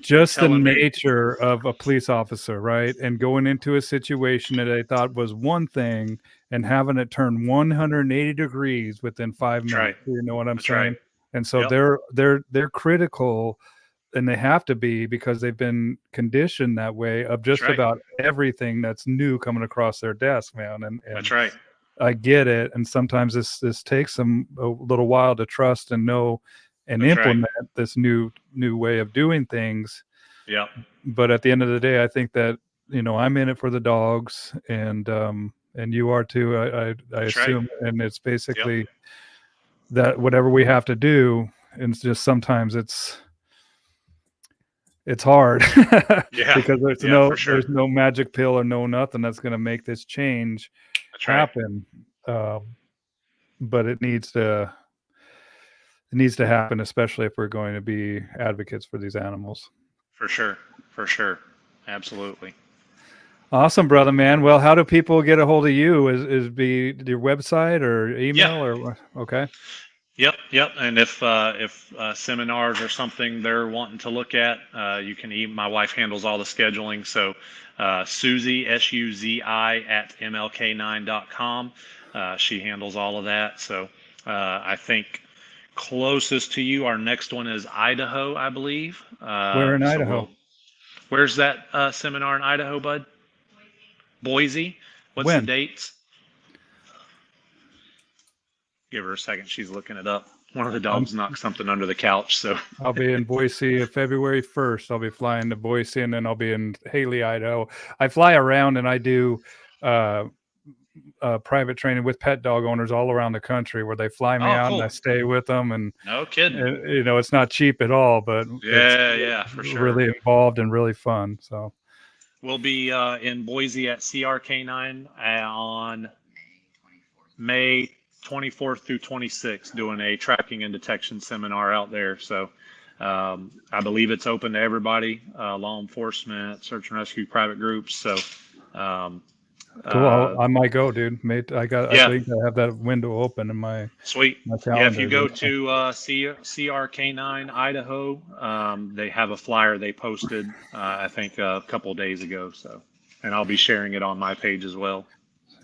just the nature of a police officer, right? And going into a situation that I thought was one thing and having it turn 180 degrees within 5 minutes. Right. You know what I'm That's saying? right. And so Yep. they're critical, and they have to be, because they've been conditioned that way, of just right. about everything that's new coming across their desk, man. That's And right. I get it. And sometimes this takes them a little while to trust and know and That's right. implement this new way of doing things. Yep. But at the end of the day, I think that, I'm in it for the dogs, and you are too, I That's right. assume. And it's Yep. basically that whatever we have to do, and it's just sometimes it's it's hard Yeah, because yeah, for sure. there's no magic pill or no nothing that's going to make this change That's right. happen. But it needs to happen, especially if we're going to be advocates for these animals. For sure. For sure. Absolutely. Awesome, brother, man. Well, how do people get a hold of you? Is be your website or Yeah. email or okay? Yep. And if seminars or something they're wanting to look at, you can my wife handles all the scheduling. So Suzy, SUZI at MLK9.com. She handles all of that. So I think closest to you, our next one is Idaho, I believe. Where in Idaho? Where's that seminar in Idaho, bud? Boise. What's the When? dates? Give her a second. She's looking it up. One of the dogs knocked something under the couch. So I'll be in Boise February 1st. I'll be flying to Boise, and then I'll be in Haley, Idaho. I fly around and I do private training with pet dog owners all around the country where they fly me out cool. and I stay with them. And no kidding. it's not cheap at all, but yeah, for sure. Really involved and really fun. So we'll be in Boise at CRK9 on May 24th through 26th doing a tracking and detection seminar out there. So I believe it's open to everybody, law enforcement, search and rescue, private groups. So cool. I might go, dude. I think I have that window open in my sweet. My calendar, yeah, if you go to CRK9 Idaho, they have a flyer they posted, I think a couple of days ago. So, and I'll be sharing it on my page as well.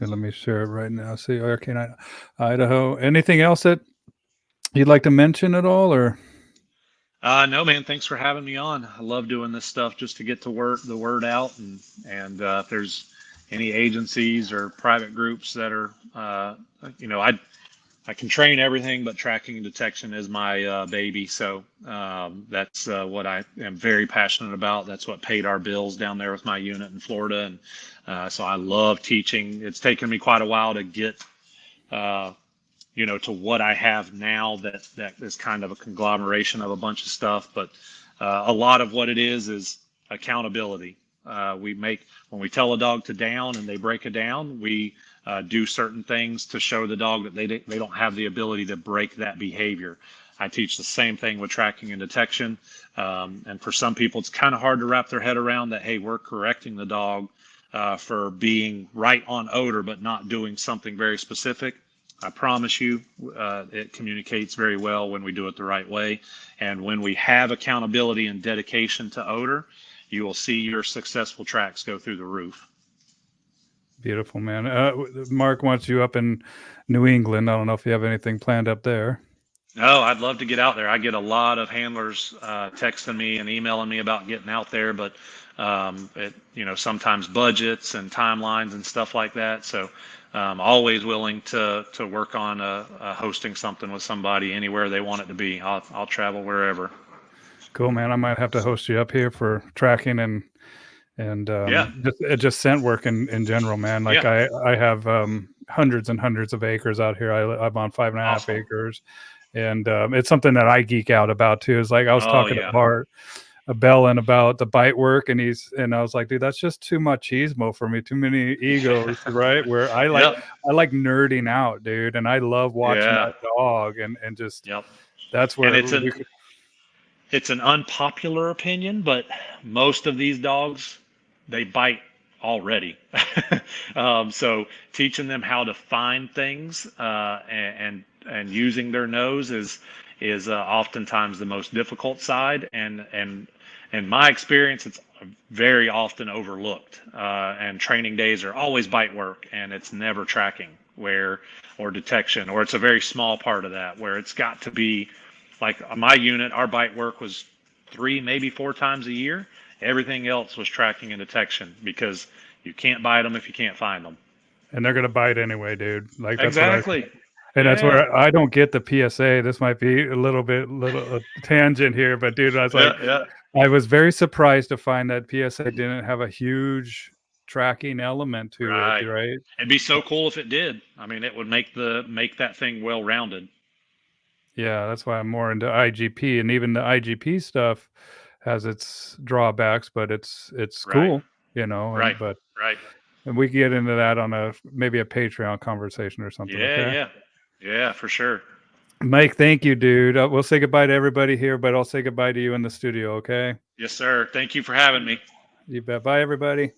Let me share it right now. CRK9 Idaho. Anything else that you'd like to mention at all, or? No, man. Thanks for having me on. I love doing this stuff just to get the word out, and if there's any agencies or private groups that are, I can train everything, but tracking and detection is my baby. So that's what I am very passionate about. That's what paid our bills down there with my unit in Florida, and so I love teaching. It's taken me quite a while to get to what I have now that is kind of a conglomeration of a bunch of stuff. But a lot of what it is accountability. When we tell a dog to down and they break it down, we do certain things to show the dog that they don't have the ability to break that behavior. I teach the same thing with tracking and detection. And for some people, it's kind of hard to wrap their head around that, hey, we're correcting the dog for being right on odor, but not doing something very specific. I promise you, it communicates very well when we do it the right way. And when we have accountability and dedication to odor, you will see your successful tracks go through the roof. Beautiful, man. Mark wants you up in New England. I don't know if you have anything planned up there. No, I'd love to get out there. I get a lot of handlers texting me and emailing me about getting out there, but sometimes budgets and timelines and stuff like that. So I'm always willing to work on hosting something with somebody anywhere they want it to be. I'll travel wherever. Cool, man. I might have to host you up here for tracking and just scent work in general, man. Like I have hundreds and hundreds of acres out here. I'm on 5.5 acres, and it's something that I geek out about too. Is like I was talking to Bellin about the bite work, and I was like, dude, that's just too machismo for me. Too many egos, right? Where I like nerding out, dude, and I love watching that dog and just that's where it's an unpopular opinion, but most of these dogs, they bite already. So teaching them how to find things and using their nose is oftentimes the most difficult side. And in my experience, it's very often overlooked. And training days are always bite work, and it's never tracking or detection, or it's a very small part of that where it's got to be. Like my unit, our bite work was 3, maybe 4 times a year. Everything else was tracking and detection because you can't bite them if you can't find them. And they're going to bite anyway, dude. Like that's exactly. That's where I don't get the PSA. This might be a tangent here, but dude, I was I was very surprised to find that PSA didn't have a huge tracking element to it, right? It'd be so cool if it did. I mean, it would make that thing well-rounded. Yeah, that's why I'm more into IGP, and even the IGP stuff. has its drawbacks, but it's Right. cool, you know. Right. And we can get into that on maybe a Patreon conversation or something. Okay. Yeah, for sure. Mike, thank you, dude. We'll say goodbye to everybody here, but I'll say goodbye to you in the studio. Okay. Yes, sir. Thank you for having me. You bet. Bye, everybody.